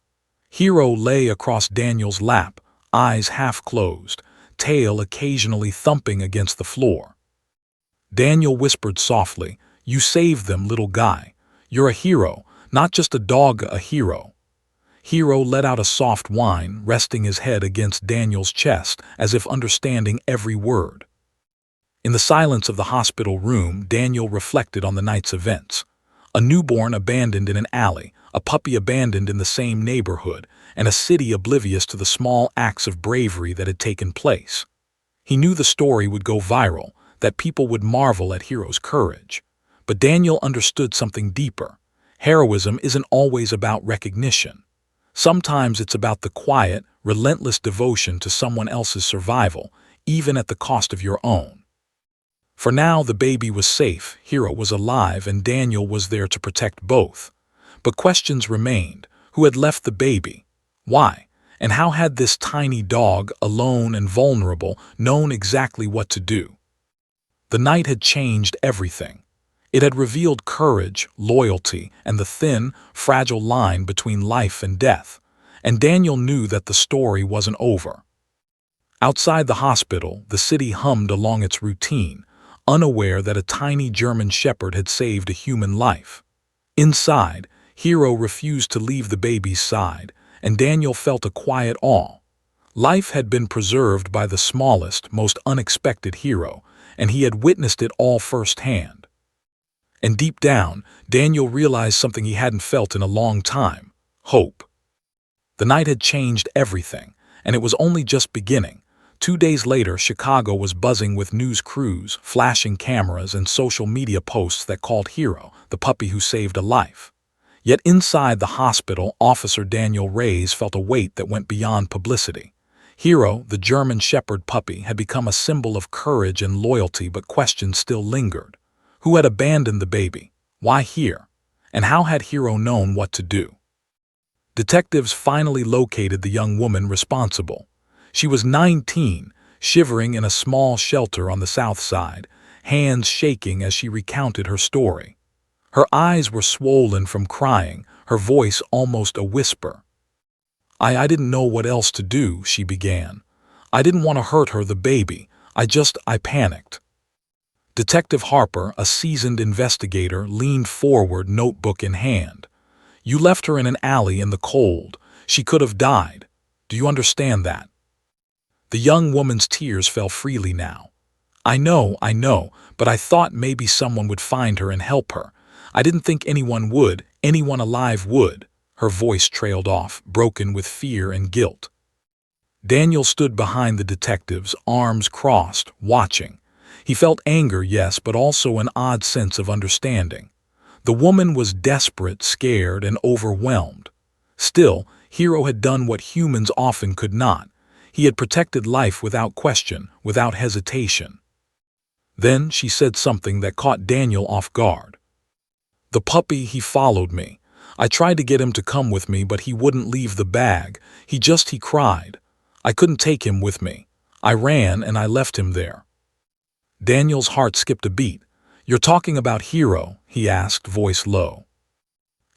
Speaker 1: Hiro lay across Daniel's lap, eyes half closed, tail occasionally thumping against the floor. Daniel whispered softly, "You saved them, little guy. You're a hero, not just a dog, a hero." Hiro let out a soft whine, resting his head against Daniel's chest as if understanding every word. In the silence of the hospital room, Daniel reflected on the night's events. A newborn abandoned in an alley, a puppy abandoned in the same neighborhood, and a city oblivious to the small acts of bravery that had taken place. He knew the story would go viral, that people would marvel at Hiro's courage. But Daniel understood something deeper. Heroism isn't always about recognition. Sometimes it's about the quiet, relentless devotion to someone else's survival, even at the cost of your own. For now, the baby was safe, Hiro was alive, and Daniel was there to protect both. But questions remained. Who had left the baby? Why? And how had this tiny dog, alone and vulnerable, known exactly what to do? The night had changed everything. It had revealed courage, loyalty, and the thin, fragile line between life and death. And Daniel knew that the story wasn't over. Outside the hospital, the city hummed along its routine, unaware that a tiny German shepherd had saved a human life. Inside, Hiro refused to leave the baby's side, and Daniel felt a quiet awe. Life had been preserved by the smallest, most unexpected hero, and he had witnessed it all firsthand. And deep down, Daniel realized something he hadn't felt in a long time: hope. The night had changed everything, and it was only just beginning. 2 days later, Chicago was buzzing with news crews, flashing cameras, and social media posts that called Hero the puppy who saved a life. Yet inside the hospital, Officer Daniel Reyes felt a weight that went beyond publicity. Hero, the German Shepherd puppy, had become a symbol of courage and loyalty, but questions still lingered. Who had abandoned the baby? Why here? And how had Hero known what to do? Detectives finally located the young woman responsible. She was 19, shivering in a small shelter on the south side, hands shaking as she recounted her story. Her eyes were swollen from crying, her voice almost a whisper. I didn't know what else to do," she began. "I didn't want to hurt her, the baby. I panicked." Detective Harper, a seasoned investigator, leaned forward, notebook in hand. "You left her in an alley in the cold. She could have died. Do you understand that?" The young woman's tears fell freely now. I know, but I thought maybe someone would find her and help her. I didn't think anyone alive would." Her voice trailed off, broken with fear and guilt. Daniel stood behind the detectives, arms crossed, watching. He felt anger, yes, but also an odd sense of understanding. The woman was desperate, scared, and overwhelmed. Still, Hero had done what humans often could not. He had protected life without question, without hesitation. Then she said something that caught Daniel off guard. "The puppy, he followed me. I tried to get him to come with me, but he wouldn't leave the bag. He cried. I couldn't take him with me. I ran and I left him there." Daniel's heart skipped a beat. "You're talking about Hero?" he asked, voice low.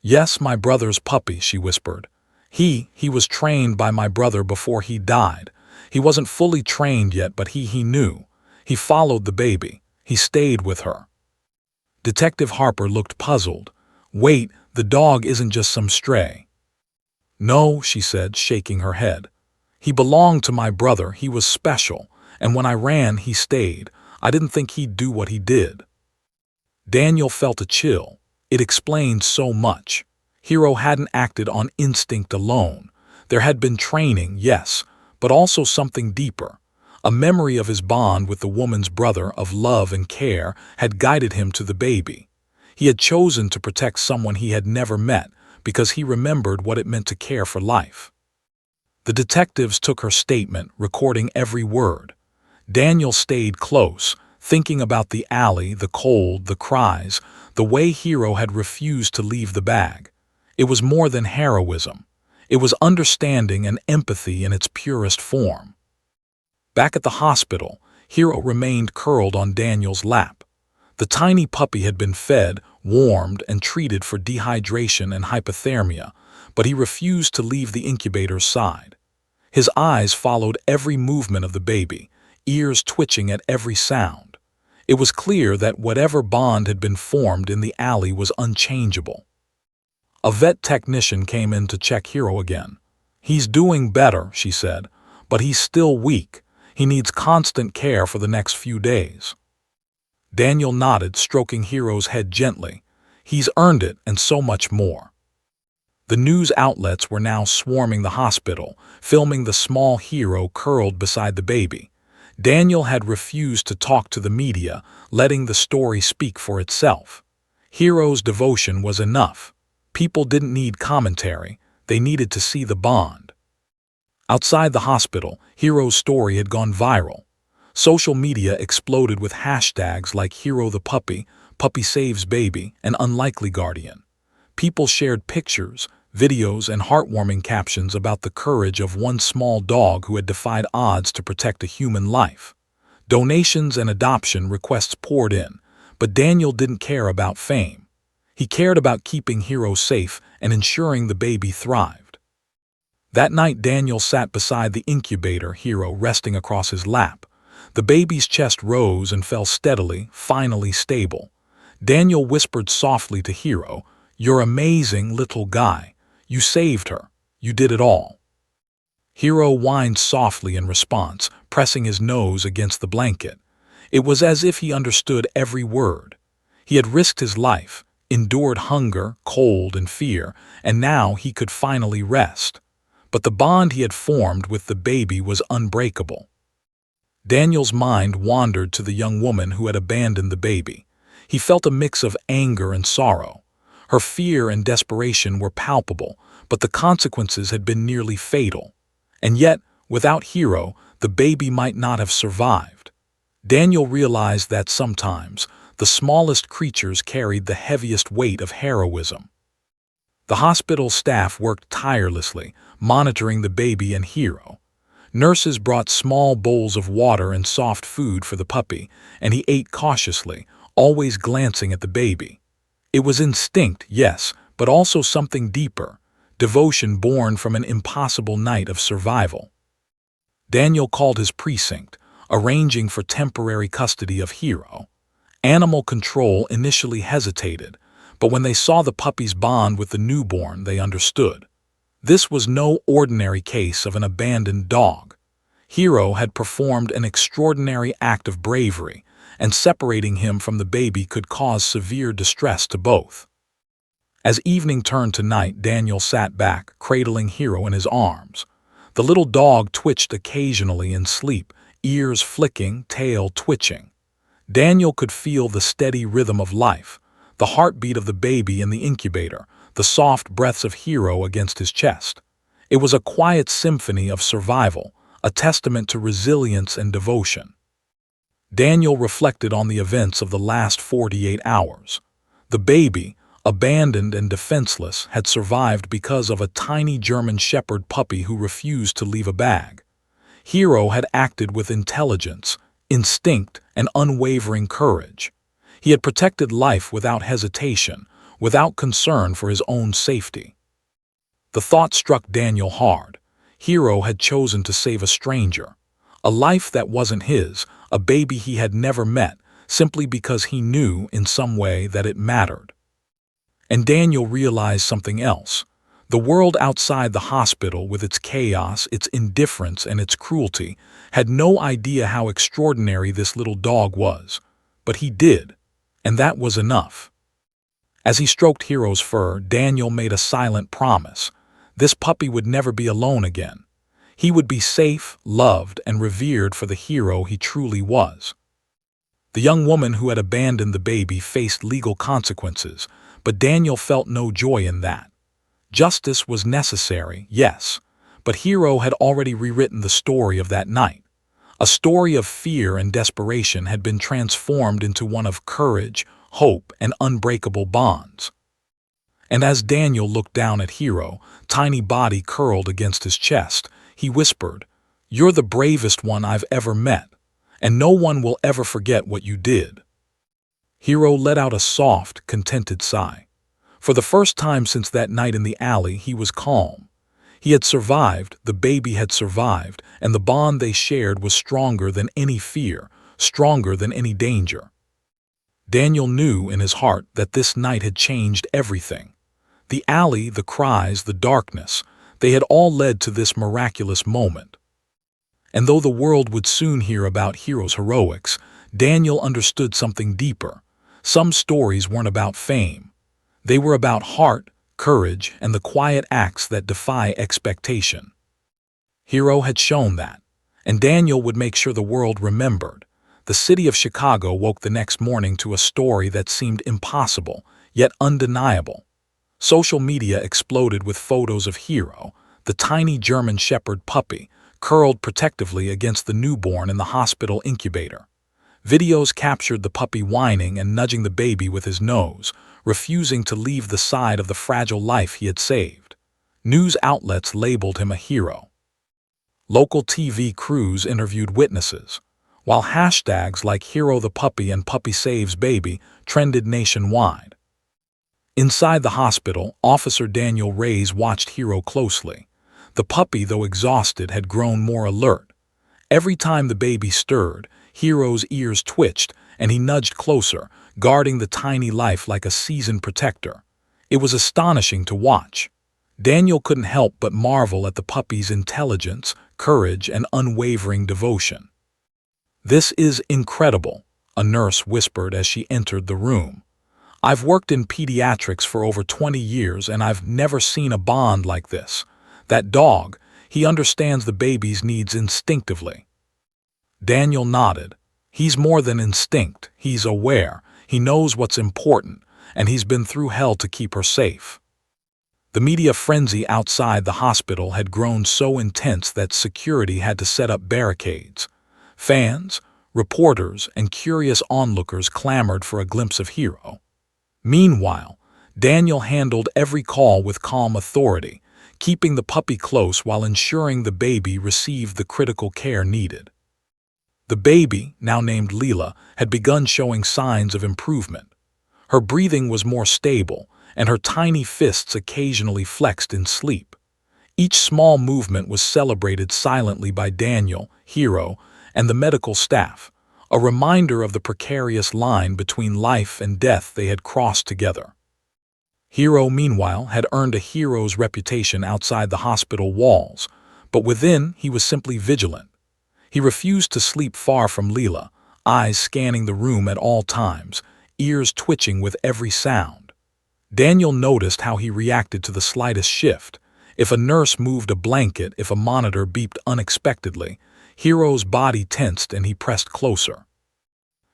Speaker 1: "Yes, my brother's puppy," she whispered. He was trained by my brother before he died. He wasn't fully trained yet, but he knew. He followed the baby. He stayed with her." Detective Harper looked puzzled. "Wait, the dog isn't just some stray." "No," she said, shaking her head. "He belonged to my brother. He was special. And when I ran, he stayed. I didn't think he'd do what he did." Daniel felt a chill. It explained so much. Hero hadn't acted on instinct alone. There had been training, yes, but also something deeper. A memory of his bond with the woman's brother, of love and care, had guided him to the baby. He had chosen to protect someone he had never met because he remembered what it meant to care for life. The detectives took her statement, recording every word. Daniel stayed close, thinking about the alley, the cold, the cries, the way Hero had refused to leave the bag. It was more than heroism. It was understanding and empathy in its purest form. Back at the hospital, Hero remained curled on Daniel's lap. The tiny puppy had been fed, warmed, and treated for dehydration and hypothermia, but he refused to leave the incubator's side. His eyes followed every movement of the baby, ears twitching at every sound. It was clear that whatever bond had been formed in the alley was unchangeable. A vet technician came in to check Hero again. "He's doing better," she said, "but he's still weak. He needs constant care for the next few days." Daniel nodded, stroking Hero's head gently. "He's earned it, and so much more." The news outlets were now swarming the hospital, filming the small Hero curled beside the baby. Daniel had refused to talk to the media, letting the story speak for itself. Hero's devotion was enough. People didn't need commentary, they needed to see the bond. Outside the hospital, Hero's story had gone viral. Social media exploded with hashtags like Hero the puppy, puppy saves baby, and unlikely guardian. People shared pictures, videos, and heartwarming captions about the courage of one small dog who had defied odds to protect a human life. Donations and adoption requests poured in, but Daniel didn't care about fame. He cared about keeping Hero safe and ensuring the baby thrived. That night, Daniel sat beside the incubator, Hero resting across his lap. The baby's chest rose and fell steadily, finally stable. Daniel whispered softly to Hero, "You're amazing, little guy. You saved her. You did it all." Hiro whined softly in response, pressing his nose against the blanket. It was as if he understood every word. He had risked his life, endured hunger, cold, and fear, and now he could finally rest. But the bond he had formed with the baby was unbreakable. Daniel's mind wandered to the young woman who had abandoned the baby. He felt a mix of anger and sorrow. Her fear and desperation were palpable, but the consequences had been nearly fatal. And yet, without Hiro, the baby might not have survived. Daniel realized that sometimes the smallest creatures carried the heaviest weight of heroism. The hospital staff worked tirelessly, monitoring the baby and Hiro. Nurses brought small bowls of water and soft food for the puppy, and he ate cautiously, always glancing at the baby. It was instinct, yes, but also something deeper, devotion born from an impossible night of survival. Daniel called his precinct, arranging for temporary custody of Hiro. Animal control initially hesitated, but when they saw the puppy's bond with the newborn, they understood. This was no ordinary case of an abandoned dog. Hiro had performed an extraordinary act of bravery, and separating him from the baby could cause severe distress to both. As evening turned to night, Daniel sat back, cradling Hiro in his arms. The little dog twitched occasionally in sleep, ears flicking, tail twitching. Daniel could feel the steady rhythm of life, the heartbeat of the baby in the incubator, the soft breaths of Hiro against his chest. It was a quiet symphony of survival, a testament to resilience and devotion. Daniel reflected on the events of the last 48 hours. The baby, abandoned and defenseless, had survived because of a tiny German Shepherd puppy who refused to leave a bag. Hiro had acted with intelligence, instinct, and unwavering courage. He had protected life without hesitation, without concern for his own safety. The thought struck Daniel hard. Hiro had chosen to save a stranger, a life that wasn't his, a baby he had never met, simply because he knew in some way that it mattered. And Daniel realized something else. The world outside the hospital, with its chaos, its indifference, and its cruelty, had no idea how extraordinary this little dog was. But he did, and that was enough. As he stroked Hiro's fur, Daniel made a silent promise. This puppy would never be alone again. He would be safe, loved, and revered for the hero he truly was. The young woman who had abandoned the baby faced legal consequences, but Daniel felt no joy in that. Justice was necessary, yes, but Hiro had already rewritten the story of that night. A story of fear and desperation had been transformed into one of courage, hope, and unbreakable bonds. And as Daniel looked down at Hiro, tiny body curled against his chest, he whispered, "You're the bravest one I've ever met, and no one will ever forget what you did." Hiro let out a soft, contented sigh. For the first time since that night in the alley, he was calm. He had survived, the baby had survived, and the bond they shared was stronger than any fear, stronger than any danger. Daniel knew in his heart that this night had changed everything. The alley, the cries, the darkness, they had all led to this miraculous moment. And though the world would soon hear about Hiro's heroics, Daniel understood something deeper. Some stories weren't about fame. They were about heart, courage, and the quiet acts that defy expectation. Hiro had shown that, and Daniel would make sure the world remembered. The city of Chicago woke the next morning to a story that seemed impossible, yet undeniable. Social media exploded with photos of Hiro, the tiny German Shepherd puppy, curled protectively against the newborn in the hospital incubator. Videos captured the puppy whining and nudging the baby with his nose, refusing to leave the side of the fragile life he had saved. News outlets labeled him a hero. Local TV crews interviewed witnesses, while hashtags like Hiro the Puppy and Puppy Saves Baby trended nationwide. Inside the hospital, Officer Daniel Reyes watched Hiro closely. The puppy, though exhausted, had grown more alert. Every time the baby stirred, Hiro's ears twitched, and he nudged closer, guarding the tiny life like a seasoned protector. It was astonishing to watch. Daniel couldn't help but marvel at the puppy's intelligence, courage, and unwavering devotion. "This is incredible," a nurse whispered as she entered the room. "I've worked in pediatrics for over 20 years and I've never seen a bond like this. That dog, he understands the baby's needs instinctively." Daniel nodded. "He's more than instinct, he's aware, he knows what's important, and he's been through hell to keep her safe." The media frenzy outside the hospital had grown so intense that security had to set up barricades. Fans, reporters, and curious onlookers clamored for a glimpse of Hero. Meanwhile, Daniel handled every call with calm authority, keeping the puppy close while ensuring the baby received the critical care needed. The baby, now named Leela, had begun showing signs of improvement. Her breathing was more stable, and her tiny fists occasionally flexed in sleep. Each small movement was celebrated silently by Daniel, Hero, and the medical staff, a reminder of the precarious line between life and death they had crossed together. Hero, meanwhile, had earned a hero's reputation outside the hospital walls, but within he was simply vigilant. He refused to sleep far from Leela, eyes scanning the room at all times, ears twitching with every sound. Daniel noticed how he reacted to the slightest shift. If a nurse moved a blanket, if a monitor beeped unexpectedly, Hero's body tensed and he pressed closer.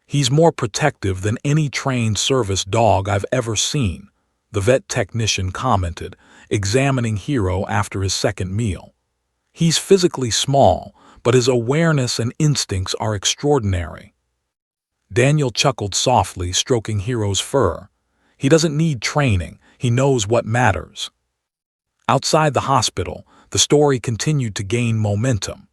Speaker 1: "He's more protective than any trained service dog I've ever seen," the vet technician commented, examining Hero after his second meal. "He's physically small, but his awareness and instincts are extraordinary." Daniel chuckled softly, stroking Hero's fur. "He doesn't need training, he knows what matters." Outside the hospital, the story continued to gain momentum.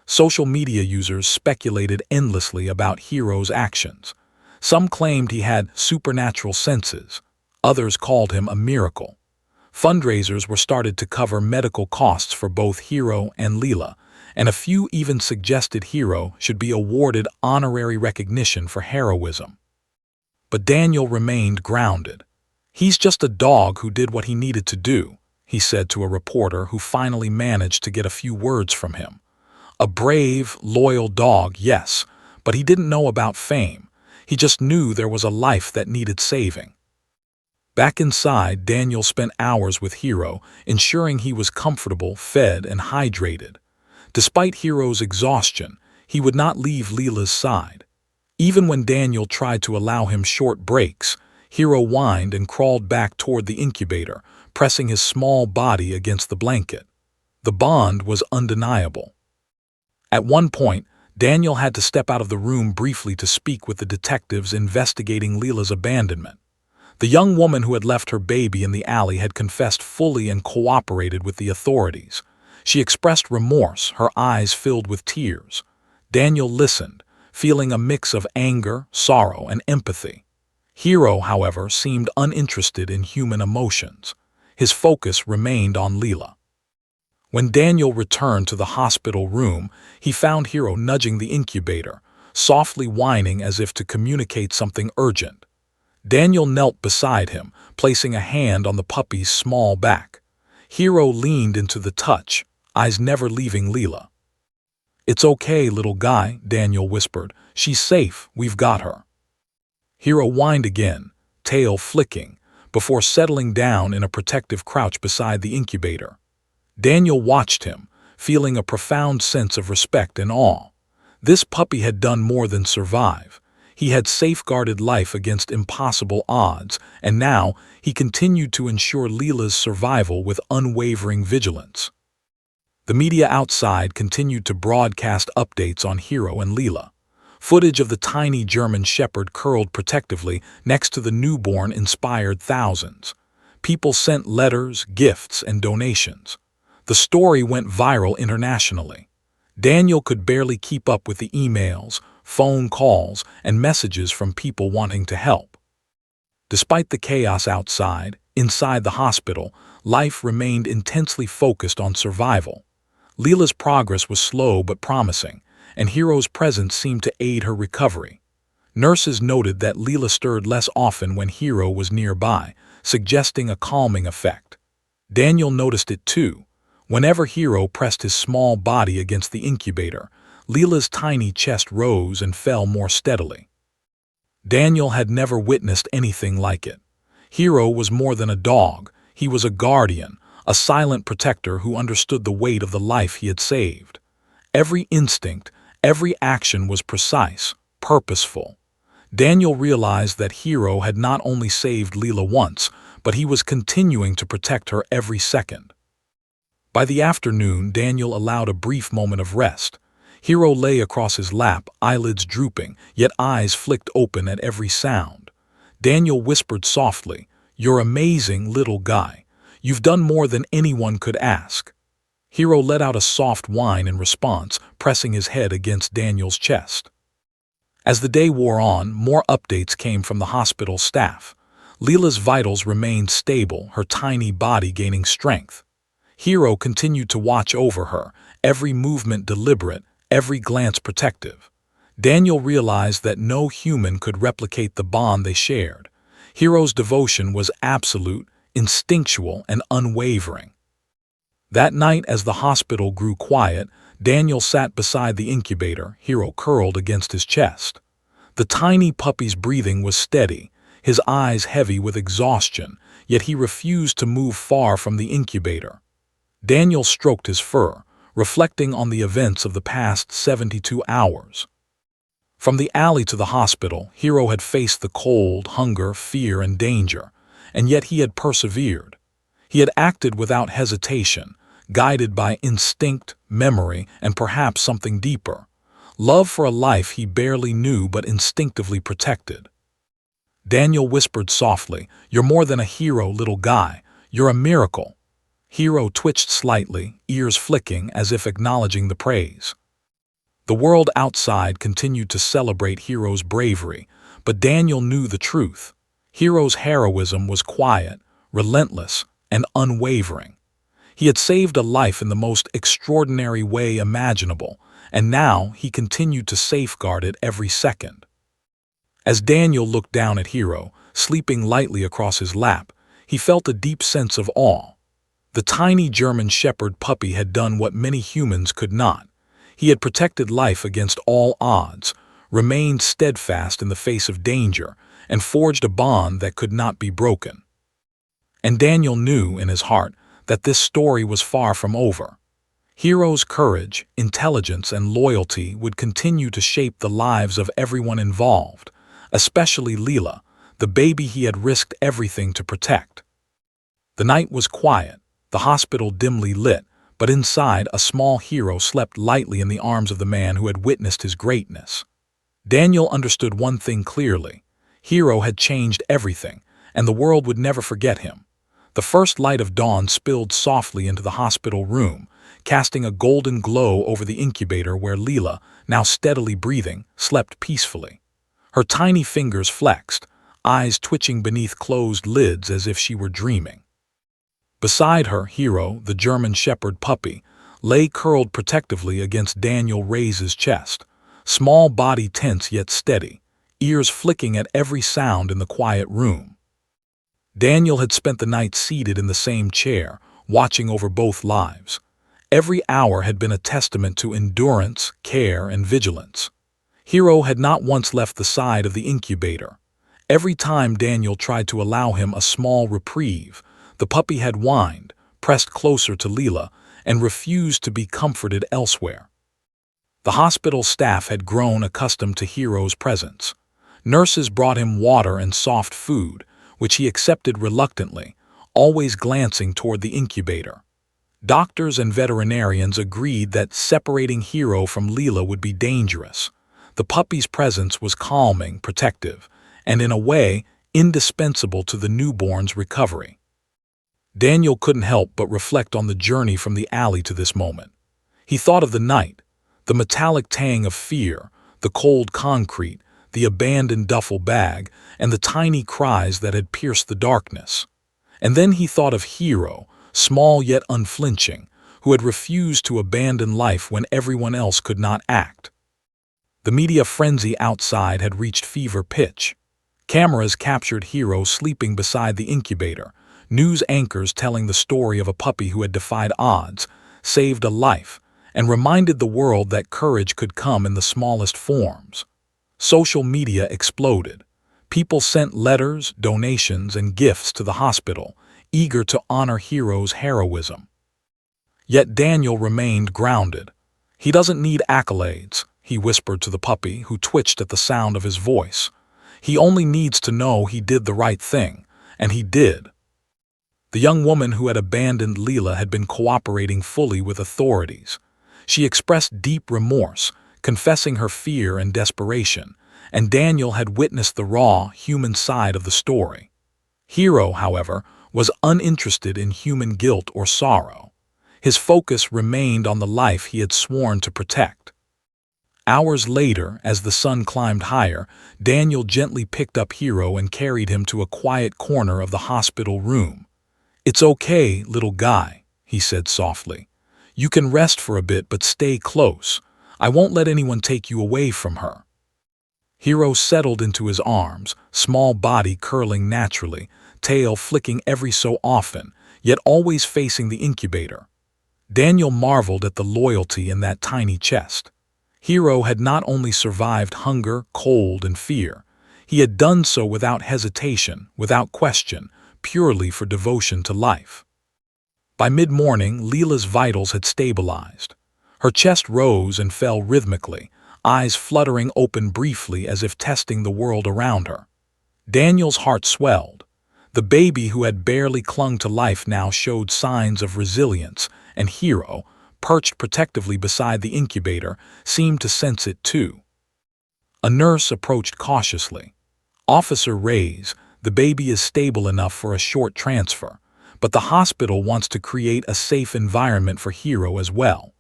Speaker 1: Social media users speculated endlessly about Hero's actions. Some claimed he had supernatural senses. Others called him a miracle. Fundraisers were started to cover medical costs for both Hero and Leela, and a few even suggested Hero should be awarded honorary recognition for heroism. But Daniel remained grounded. "He's just a dog who did what he needed to do," he said to a reporter who finally managed to get a few words from him. "A brave, loyal dog, yes, but he didn't know about fame. He just knew there was a life that needed saving." Back inside, Daniel spent hours with Hero, ensuring he was comfortable, fed, and hydrated. Despite Hero's exhaustion, he would not leave Leela's side. Even when Daniel tried to allow him short breaks, Hero whined and crawled back toward the incubator, pressing his small body against the blanket. The bond was undeniable. At one point, Daniel had to step out of the room briefly to speak with the detectives investigating Leela's abandonment. The young woman who had left her baby in the alley had confessed fully and cooperated with the authorities. She expressed remorse, her eyes filled with tears. Daniel listened, feeling a mix of anger, sorrow, and empathy. Hero, however, seemed uninterested in human emotions. His focus remained on Leela. When Daniel returned to the hospital room, he found Hero nudging the incubator, softly whining as if to communicate something urgent. Daniel knelt beside him, placing a hand on the puppy's small back. Hero leaned into the touch, eyes never leaving Leela. "It's okay, little guy," Daniel whispered. "She's safe, we've got her." Hero whined again, tail flicking, before settling down in a protective crouch beside the incubator. Daniel watched him, feeling a profound sense of respect and awe. This puppy had done more than survive. He had safeguarded life against impossible odds, and now he continued to ensure Leela's survival with unwavering vigilance. The media outside continued to broadcast updates on Hero and Leela. Footage of the tiny German shepherd curled protectively next to the newborn inspired thousands. People sent letters, gifts, and donations. The story went viral internationally. Daniel could barely keep up with the emails, phone calls, and messages from people wanting to help. Despite the chaos outside, inside the hospital, life remained intensely focused on survival. Leela's progress was slow but promising, and Hero's presence seemed to aid her recovery. Nurses noted that Leela stirred less often when Hero was nearby, suggesting a calming effect. Daniel noticed it too. Whenever Hero pressed his small body against the incubator, Leela's tiny chest rose and fell more steadily. Daniel had never witnessed anything like it. Hero was more than a dog. He was a guardian, a silent protector who understood the weight of the life he had saved. Every instinct, every action was precise, purposeful. Daniel realized that Hero had not only saved Leela once, but he was continuing to protect her every second. By the afternoon, Daniel allowed a brief moment of rest. Hero lay across his lap, eyelids drooping, yet eyes flicked open at every sound. Daniel whispered softly, "You're amazing, little guy. You've done more than anyone could ask." Hero let out a soft whine in response, pressing his head against Daniel's chest. As the day wore on, more updates came from the hospital staff. Leela's vitals remained stable, her tiny body gaining strength. Hero continued to watch over her, every movement deliberate, every glance protective. Daniel realized that no human could replicate the bond they shared. Hero's devotion was absolute, instinctual, and unwavering. That night, as the hospital grew quiet, Daniel sat beside the incubator, Hero curled against his chest. The tiny puppy's breathing was steady, his eyes heavy with exhaustion, yet he refused to move far from the incubator. Daniel stroked his fur, reflecting on the events of the past 72 hours. From the alley to the hospital, Hero had faced the cold, hunger, fear, and danger, and yet he had persevered. He had acted without hesitation, guided by instinct, memory, and perhaps something deeper. Love for a life he barely knew but instinctively protected. Daniel whispered softly, "You're more than a hero, little guy. You're a miracle." Hero twitched slightly, ears flicking as if acknowledging the praise. The world outside continued to celebrate Hero's bravery, but Daniel knew the truth. Hero's heroism was quiet, relentless, and unwavering. He had saved a life in the most extraordinary way imaginable, and now he continued to safeguard it every second. As Daniel looked down at Hero, sleeping lightly across his lap, he felt a deep sense of awe. The tiny German Shepherd puppy had done what many humans could not. He had protected life against all odds, remained steadfast in the face of danger, and forged a bond that could not be broken. And Daniel knew in his heart that this story was far from over. Hero's courage, intelligence, and loyalty would continue to shape the lives of everyone involved, especially Leela, the baby he had risked everything to protect. The night was quiet, the hospital dimly lit, but inside a small Hero slept lightly in the arms of the man who had witnessed his greatness. Daniel understood one thing clearly. Hero had changed everything, and the world would never forget him. The first light of dawn spilled softly into the hospital room, casting a golden glow over the incubator where Leela, now steadily breathing, slept peacefully. Her tiny fingers flexed, eyes twitching beneath closed lids as if she were dreaming. Beside her, Hero, the German Shepherd puppy, lay curled protectively against Daniel Reyes's chest, small body tense yet steady, ears flicking at every sound in the quiet room. Daniel had spent the night seated in the same chair, watching over both lives. Every hour had been a testament to endurance, care, and vigilance. Hero had not once left the side of the incubator. Every time Daniel tried to allow him a small reprieve, the puppy had whined, pressed closer to Leela, and refused to be comforted elsewhere. The hospital staff had grown accustomed to Hero's presence. Nurses brought him water and soft food, which he accepted reluctantly, always glancing toward the incubator. Doctors and veterinarians agreed that separating Hero from Leela would be dangerous. The puppy's presence was calming, protective, and in a way, indispensable to the newborn's recovery. Daniel couldn't help but reflect on the journey from the alley to this moment. He thought of the night, the metallic tang of fear, the cold concrete, the abandoned duffel bag, and the tiny cries that had pierced the darkness. And then he thought of Hero, small yet unflinching, who had refused to abandon life when everyone else could not act. The media frenzy outside had reached fever pitch. Cameras captured Hero sleeping beside the incubator, news anchors telling the story of a puppy who had defied odds, saved a life, and reminded the world that courage could come in the smallest forms. Social media exploded. People sent letters, donations, and gifts to the hospital, eager to honor Hero's heroism. Yet Daniel remained grounded. "He doesn't need accolades," he whispered to the puppy, who twitched at the sound of his voice. "He only needs to know he did the right thing," and he did. The young woman who had abandoned Leela had been cooperating fully with authorities. She expressed deep remorse, confessing her fear and desperation, and Daniel had witnessed the raw, human side of the story. Hero, however, was uninterested in human guilt or sorrow. His focus remained on the life he had sworn to protect. Hours later, as the sun climbed higher, Daniel gently picked up Hero and carried him to a quiet corner of the hospital room. "It's okay, little guy," he said softly. "You can rest for a bit, but stay close. I won't let anyone take you away from her." Hero settled into his arms, small body curling naturally, tail flicking every so often, yet always facing the incubator. Daniel marveled at the loyalty in that tiny chest. Hero had not only survived hunger, cold, and fear. He had done so without hesitation, without question, purely for devotion to life. By mid-morning, Leela's vitals had stabilized. Her chest rose and fell rhythmically, eyes fluttering open briefly as if testing the world around her. Daniel's heart swelled. The baby who had barely clung to life now showed signs of resilience, and Hero, perched protectively beside the incubator, seemed to sense it too. A nurse approached cautiously. "Officer Reyes, the baby is stable enough for a short transfer, but the hospital wants to create a safe environment for Hero as well.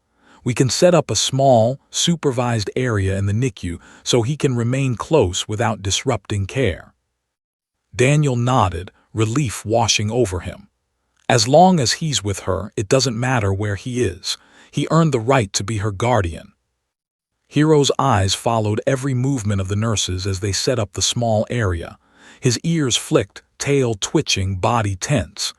Speaker 1: We can set up a small, supervised area in the NICU so he can remain close without disrupting care." Daniel nodded, relief washing over him. As long as he's with her, it doesn't matter where he is. He earned the right to be her guardian. Hero's eyes followed every movement of the nurses as they set up the small area. His ears flicked, tail twitching, body tense.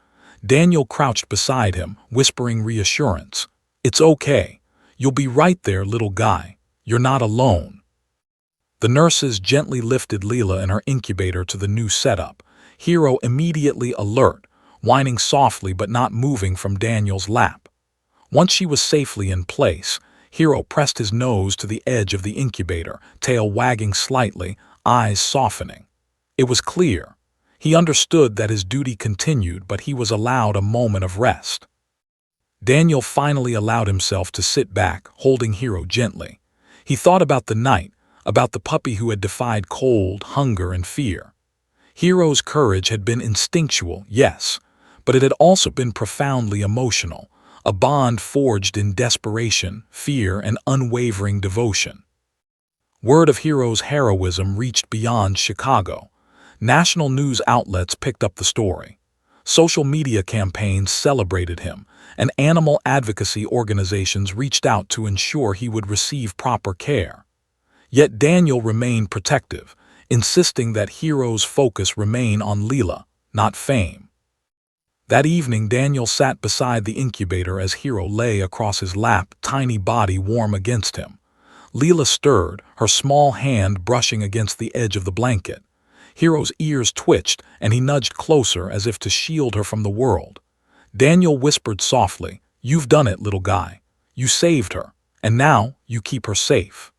Speaker 1: Daniel crouched beside him, whispering reassurance. "It's okay. You'll be right there, little guy. You're not alone." The nurses gently lifted Leela and her incubator to the new setup. Hero immediately alert, whining softly but not moving from Daniel's lap. Once she was safely in place, Hero pressed his nose to the edge of the incubator, tail wagging slightly, eyes softening. It was clear. He understood that his duty continued, but he was allowed a moment of rest. Daniel finally allowed himself to sit back, holding Hero gently. He thought about the night, about the puppy who had defied cold, hunger, and fear. Hero's courage had been instinctual, yes, but it had also been profoundly emotional, a bond forged in desperation, fear, and unwavering devotion. Word of Hero's heroism reached beyond Chicago. National news outlets picked up the story. Social media campaigns celebrated him, and animal advocacy organizations reached out to ensure he would receive proper care. Yet Daniel remained protective, insisting that Hero's focus remain on Leela, not fame. That evening, Daniel sat beside the incubator as Hero lay across his lap, tiny body warm against him. Leela stirred, her small hand brushing against the edge of the blanket. Hero's ears twitched, and he nudged closer as if to shield her from the world. Daniel whispered softly, "You've done it, little guy. You saved her, and now you keep her safe."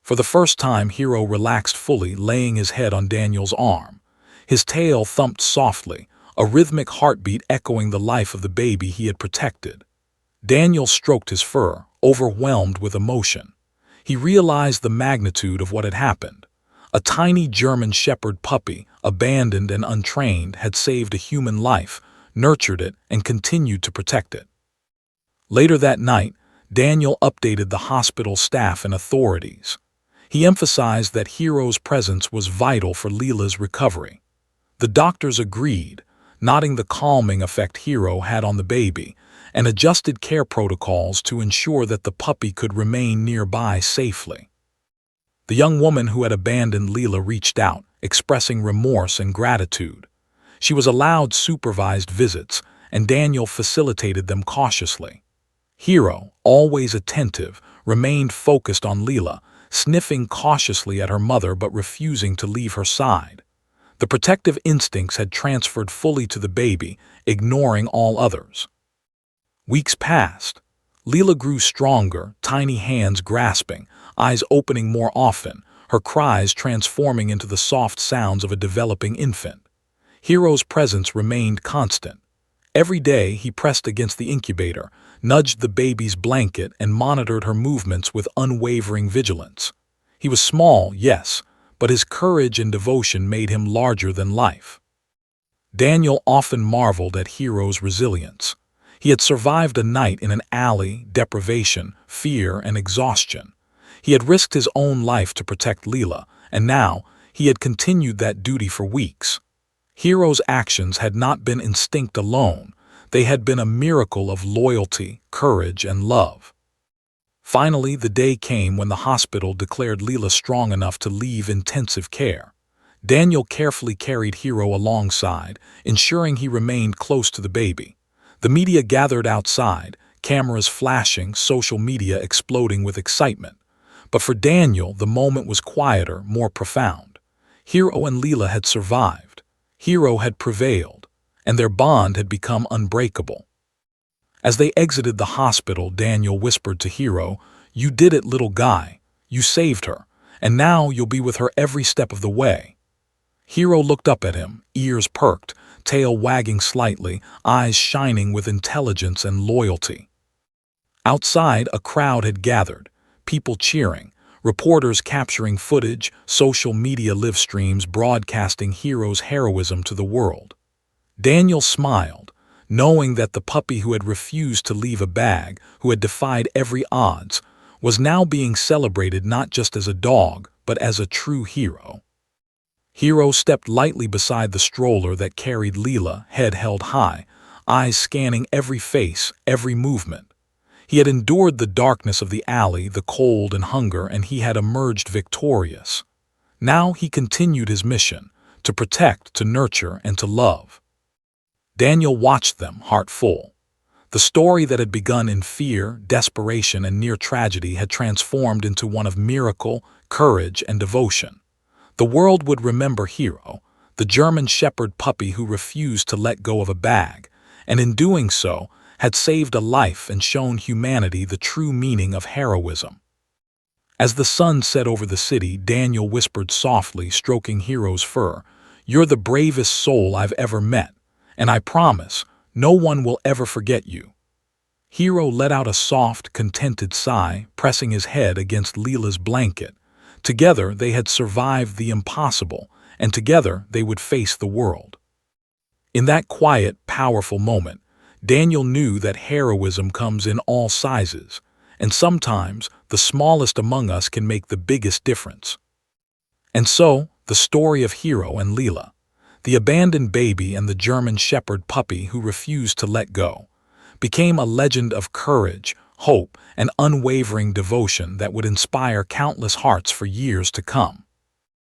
Speaker 1: For the first time, Hero relaxed fully, laying his head on Daniel's arm. His tail thumped softly, a rhythmic heartbeat echoing the life of the baby he had protected. Daniel stroked his fur, overwhelmed with emotion. He realized the magnitude of what had happened. A tiny German Shepherd puppy, abandoned and untrained, had saved a human life, nurtured it, and continued to protect it. Later that night, Daniel updated the hospital staff and authorities. He emphasized that Hero's presence was vital for Leela's recovery. The doctors agreed, noting the calming effect Hero had on the baby, and adjusted care protocols to ensure that the puppy could remain nearby safely. The young woman who had abandoned Leela reached out, expressing remorse and gratitude. She was allowed supervised visits, and Daniel facilitated them cautiously. Hero, always attentive, remained focused on Leela, sniffing cautiously at her mother but refusing to leave her side. The protective instincts had transferred fully to the baby, ignoring all others. Weeks passed. Leela grew stronger, tiny hands grasping, eyes opening more often, her cries transforming into the soft sounds of a developing infant. Hero's presence remained constant. Every day he pressed against the incubator, nudged the baby's blanket, and monitored her movements with unwavering vigilance. He was small, yes, but his courage and devotion made him larger than life. Daniel often marveled at Hero's resilience. He had survived a night in an alley, deprivation, fear, and exhaustion. He had risked his own life to protect Leela, and now he had continued that duty for weeks. Hero's actions had not been instinct alone. They had been a miracle of loyalty, courage, and love. Finally, the day came when the hospital declared Leela strong enough to leave intensive care. Daniel carefully carried Hero alongside, ensuring he remained close to the baby. The media gathered outside, cameras flashing, social media exploding with excitement. But for Daniel, the moment was quieter, more profound. Hero and Leela had survived. Hero had prevailed, and their bond had become unbreakable. As they exited the hospital, Daniel whispered to Hero, "You did it, little guy. You saved her, and now you'll be with her every step of the way." Hero looked up at him, ears perked, tail wagging slightly, eyes shining with intelligence and loyalty. Outside, a crowd had gathered, people cheering, reporters capturing footage, social media live streams broadcasting Hero's heroism to the world. Daniel smiled, knowing that the puppy who had refused to leave a bag, who had defied every odds, was now being celebrated not just as a dog, but as a true hero. Hero stepped lightly beside the stroller that carried Leela, head held high, eyes scanning every face, every movement. He had endured the darkness of the alley, the cold and hunger, and he had emerged victorious. Now he continued his mission, to protect, to nurture, and to love. Daniel watched them, heart full. The story that had begun in fear, desperation, and near tragedy had transformed into one of miracle, courage, and devotion. The world would remember Hero, the German Shepherd puppy who refused to let go of a bag, and in doing so, had saved a life and shown humanity the true meaning of heroism. As the sun set over the city, Daniel whispered softly, stroking Hero's fur, "You're the bravest soul I've ever met, and I promise, no one will ever forget you." Hero let out a soft, contented sigh, pressing his head against Leela's blanket. Together they had survived the impossible, and together they would face the world. In that quiet, powerful moment, Daniel knew that heroism comes in all sizes, and sometimes the smallest among us can make the biggest difference. And so, the story of Hero and Leela, the abandoned baby and the German Shepherd puppy who refused to let go, became a legend of courage, hope, and unwavering devotion that would inspire countless hearts for years to come.